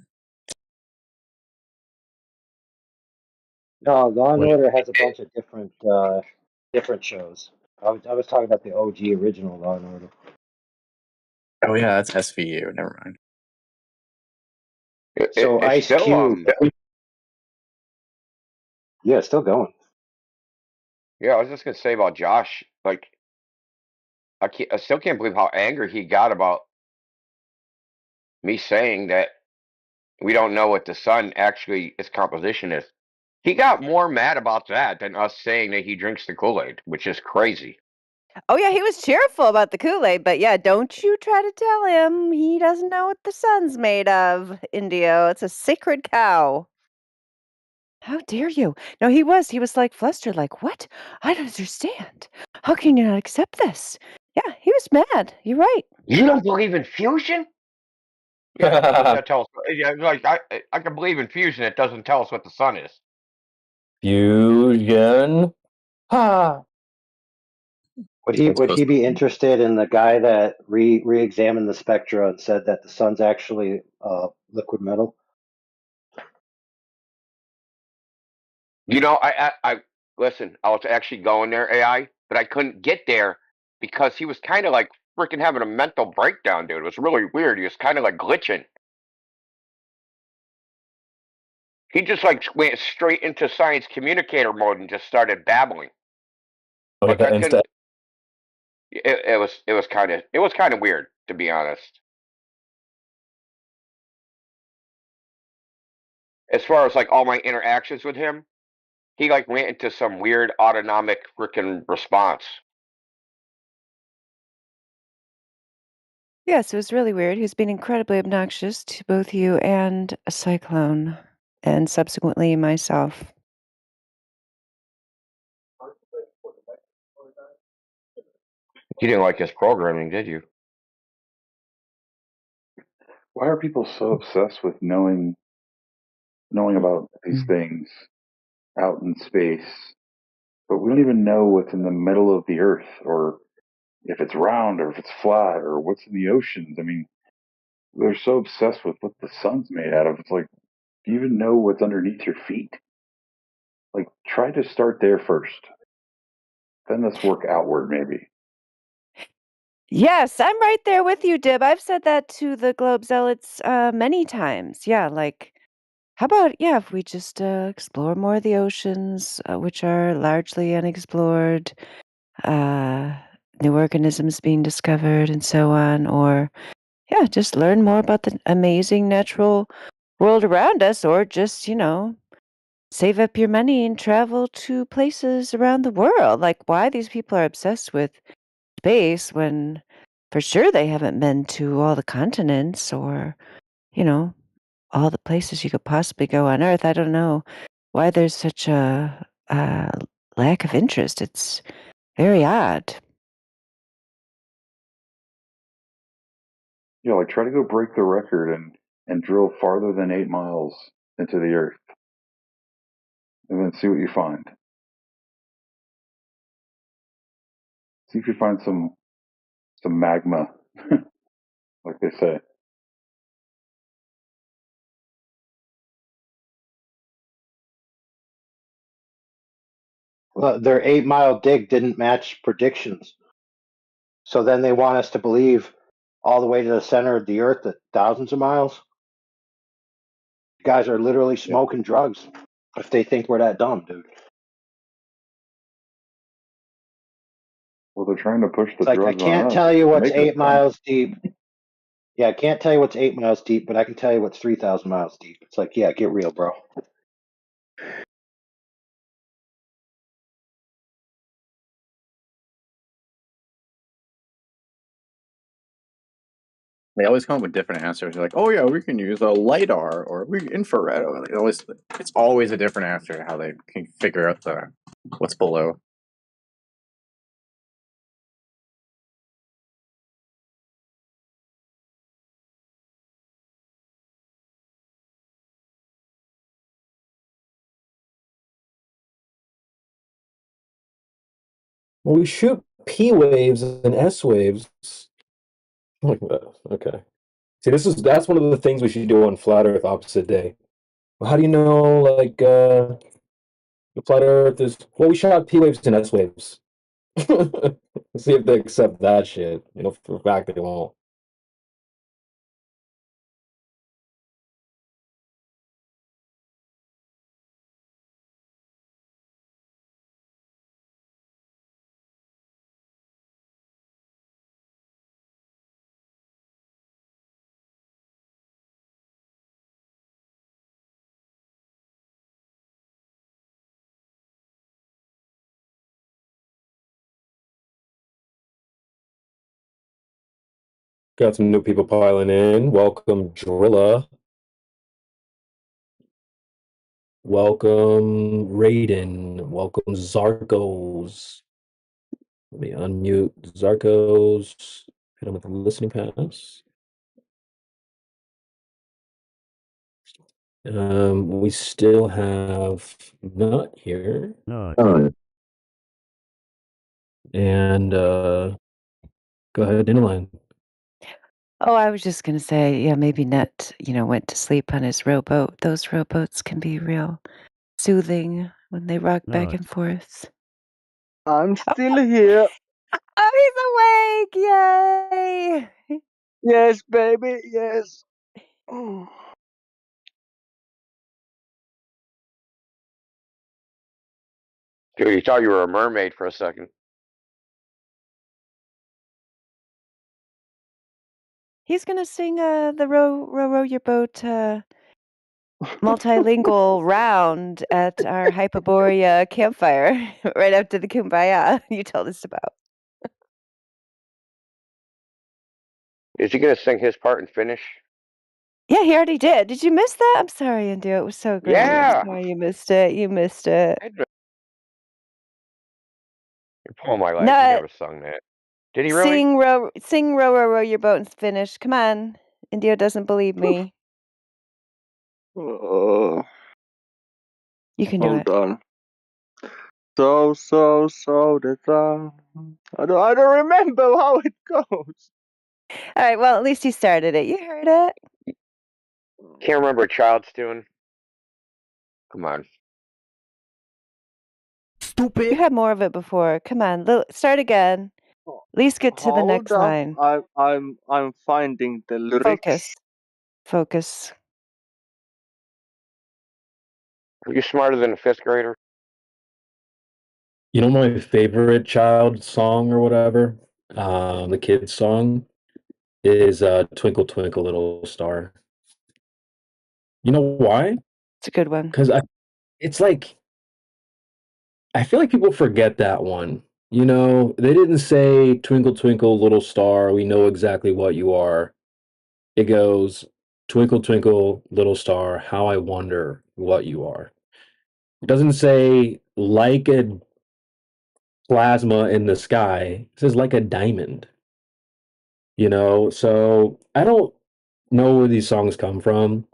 No, Law and What? Order has a bunch of different shows. I was talking about the OG original Law and Order. Oh yeah, that's SVU. Never mind. So It's Ice still Cube, yeah, still going. yeah. I was just gonna say about Josh. Like, I still can't believe how angry he got about me saying that we don't know what the sun actually its composition is. He got more mad about that than us saying that he drinks the Kool-Aid, which is crazy. Oh, yeah, he was cheerful about the Kool-Aid, but yeah, don't you try to tell him he doesn't know what the sun's made of, Indio. It's a sacred cow. How dare you? No, he was like flustered, like, what? I don't understand. How can you not accept this? Yeah, he was mad. You're right. You don't believe in fusion? Yeah, what's that tell us? Yeah, like I can believe in fusion. It doesn't tell us what the sun is. Fusion. Ha! Would he be interested in the guy that re-examined the spectra and said that the sun's actually liquid metal? You know, I listen. I was actually going there, AI, but I couldn't get there because he was kind of like freaking having a mental breakdown, dude. It was really weird. He was kind of like glitching. He just like went straight into science communicator mode and just started babbling. Oh, Like I instead. couldn't. It was kind of weird, to be honest. As far as like all my interactions with him, he like went into some weird autonomic freaking response. Yes, it was really weird. He was being incredibly obnoxious to both you and a Psyclone, and subsequently myself. You didn't like his programming, did you? Why are people so obsessed with knowing about these things out in space, but we don't even know what's in the middle of the Earth, or if it's round, or if it's flat, or what's in the oceans? I mean, they're so obsessed with what the sun's made out of. It's like, do you even know what's underneath your feet? Like, try to start there first. Then let's work outward, maybe. Yes, I'm right there with you, Dib. I've said that to the Globe Zealots many times. Yeah, like, how about, if we just explore more of the oceans, which are largely unexplored, new organisms being discovered, and so on, or, just learn more about the amazing natural world around us, or just, save up your money and travel to places around the world. Like, why these people are obsessed with space when for sure they haven't been to all the continents or, all the places you could possibly go on Earth. I don't know why there's such a lack of interest. It's very odd. Yeah, like try to go break the record and drill farther than 8 miles into the Earth, and then see what you find. See if you find some magma, like they say. Well, their 8 mile dig didn't match predictions. So then they want us to believe all the way to the center of the earth at thousands of miles. You guys are literally smoking drugs if they think we're that dumb, dude. Well, they're trying to push the It's like, I drugs on can't us tell you to what's make us 8 miles deep. Yeah, I can't tell you what's 8 miles deep, but I can tell you what's 3,000 miles deep. It's like, yeah, get real, bro. They always come up with different answers. They're like, "Oh yeah, we can use a lidar or we infrared." It's always a different answer how they can figure out what's below. Well, we shoot P waves and S waves. Like that. Okay. See, that's one of the things we should do on Flat Earth Opposite Day. Well, how do you know, like, the Flat Earth is? Well, we shot P waves and S waves. See if they accept that shit. For a fact they won't. Got some new people piling in. Welcome, Drilla. Welcome, Raiden. Welcome, Zarkos. Let me unmute Zarkos. Hit him with the listening pass. We still have Nut here. And go ahead, Inline. Oh, I was just going to say, maybe Nut, went to sleep on his rowboat. Those rowboats can be real soothing when they rock back and forth. I'm still here. Oh, he's awake! Yay! Yes, baby, yes. Dude, you thought you were a mermaid for a second. He's gonna sing the row your boat multilingual round at our Hyperborea campfire right after the Kumbaya you told us about. Is he going to sing his part and finish? Yeah, he already did. Did you miss that? I'm sorry, Indio. It was so great. Yeah. I'm sorry you missed it. You missed it. You're pulling my leg. He No, never sung that. Did he really? sing, row your boat and finish. Come on. Indio doesn't believe me. Oh, You can do hold it. on. So the sun. I don't remember how it goes. All right. Well, at least you started it. You heard it. Can't remember a child's tune. Come on. You had more of it before. Come on. Start again. At least get to the next Hold line. on. I'm finding the lyrics. Focus. Are you smarter than a fifth grader? You know my favorite child song or whatever, the kids song is "Twinkle Twinkle Little Star." You know why? It's a good one. Because it's like I feel like people forget that one. You know, they didn't say "Twinkle Twinkle Little Star, we know exactly what you are." It goes, "Twinkle Twinkle Little Star, how I wonder what you are." It doesn't say like a plasma in the sky. It says like a diamond. You know, so I don't know where these songs come from,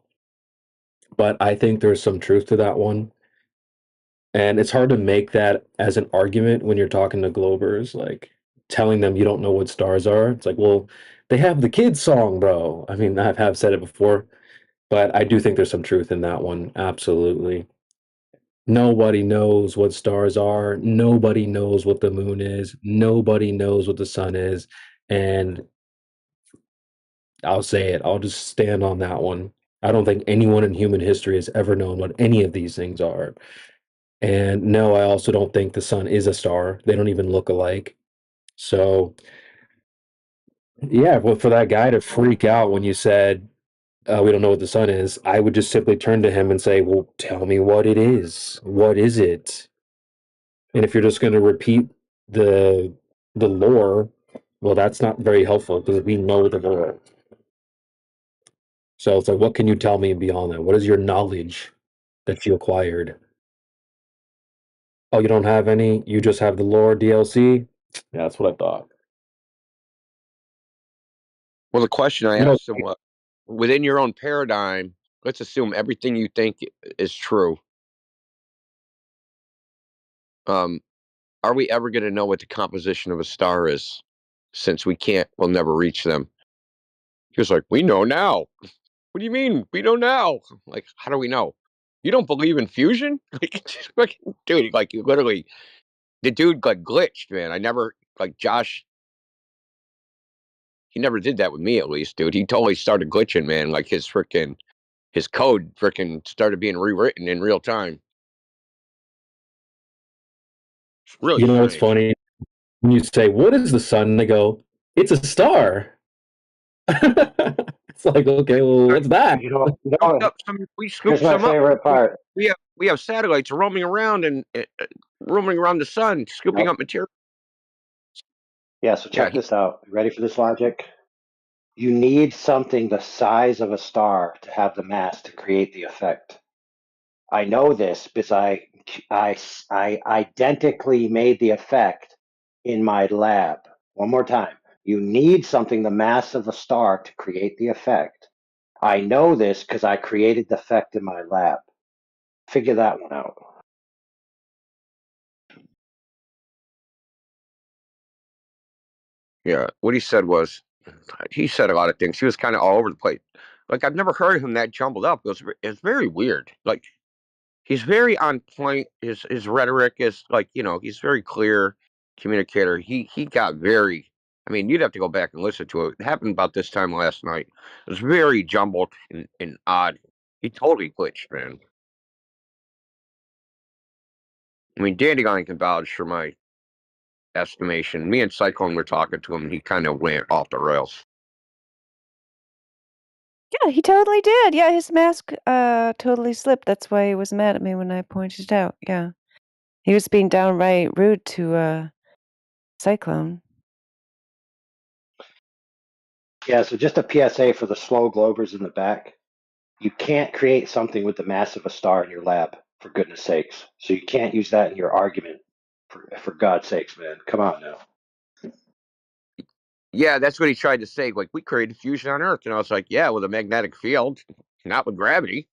but I think there's some truth to that one. And it's hard to make that as an argument when you're talking to Globers, like telling them you don't know what stars are. It's like, well, they have the kids song, bro. I mean, have said it before, but I do think there's some truth in that one. Absolutely. Nobody knows what stars are. Nobody knows what the moon is. Nobody knows what the sun is. And I'll say it. I'll just stand on that one. I don't think anyone in human history has ever known what any of these things are. And no, I also don't think the sun is a star. They don't even look alike. So, yeah, well, for that guy to freak out when you said, we don't know what the sun is, I would just simply turn to him and say, well, tell me what it is. What is it? And if you're just going to repeat the lore, well, that's not very helpful because we know the lore. So it's like, what can you tell me beyond that? What is your knowledge that you acquired? Oh, you don't have any? You just have the lore DLC? Yeah, that's what I thought. Well, the question I You know, asked him was, within your own paradigm, let's assume everything you think is true. Are we ever going to know what the composition of a star is? Since we'll never reach them. He was like, we know now. What do you mean? We know now. Like, how do we know? You don't believe in fusion? Like, dude, like you literally, the dude like glitched, man. I never, like Josh, he never did that with me at least, dude. He totally started glitching, man. Like his code started being rewritten in real time. It's really you know what's strange. funny? When you say, what is the sun? They go, it's a star. It's like, okay, well, what's that? We scooped Here's my some up. favorite part. We have satellites roaming around and roaming around the sun, scooping up material. Yeah, so check this out. You ready for this logic? You need something the size of a star to have the mass to create the effect. I know this because I identically made the effect in my lab. One more time. You need something the mass of a star to create the effect. I know this because I created the effect in my lab. Figure that one out. Yeah, what he said was, he said a lot of things. He was kind of all over the place. Like I've never heard him that jumbled up. It's very weird. Like he's very on point. His rhetoric is like he's very clear communicator. He got very. I mean, you'd have to go back and listen to it. It happened about this time last night. It was very jumbled and odd. He totally glitched, man. I mean, Dandelion can vouch for my estimation. Me and Psyclone were talking to him, and he kind of went off the rails. Yeah, he totally did. Yeah, his mask totally slipped. That's why he was mad at me when I pointed it out. Yeah. He was being downright rude to Psyclone. Yeah, so just a PSA for the slow globers in the back. You can't create something with the mass of a star in your lab, for goodness sakes. So you can't use that in your argument. For God's sakes, man. Come on now. Yeah, that's what he tried to say. Like, we created fusion on Earth. And I was like, yeah, with a magnetic field, not with gravity.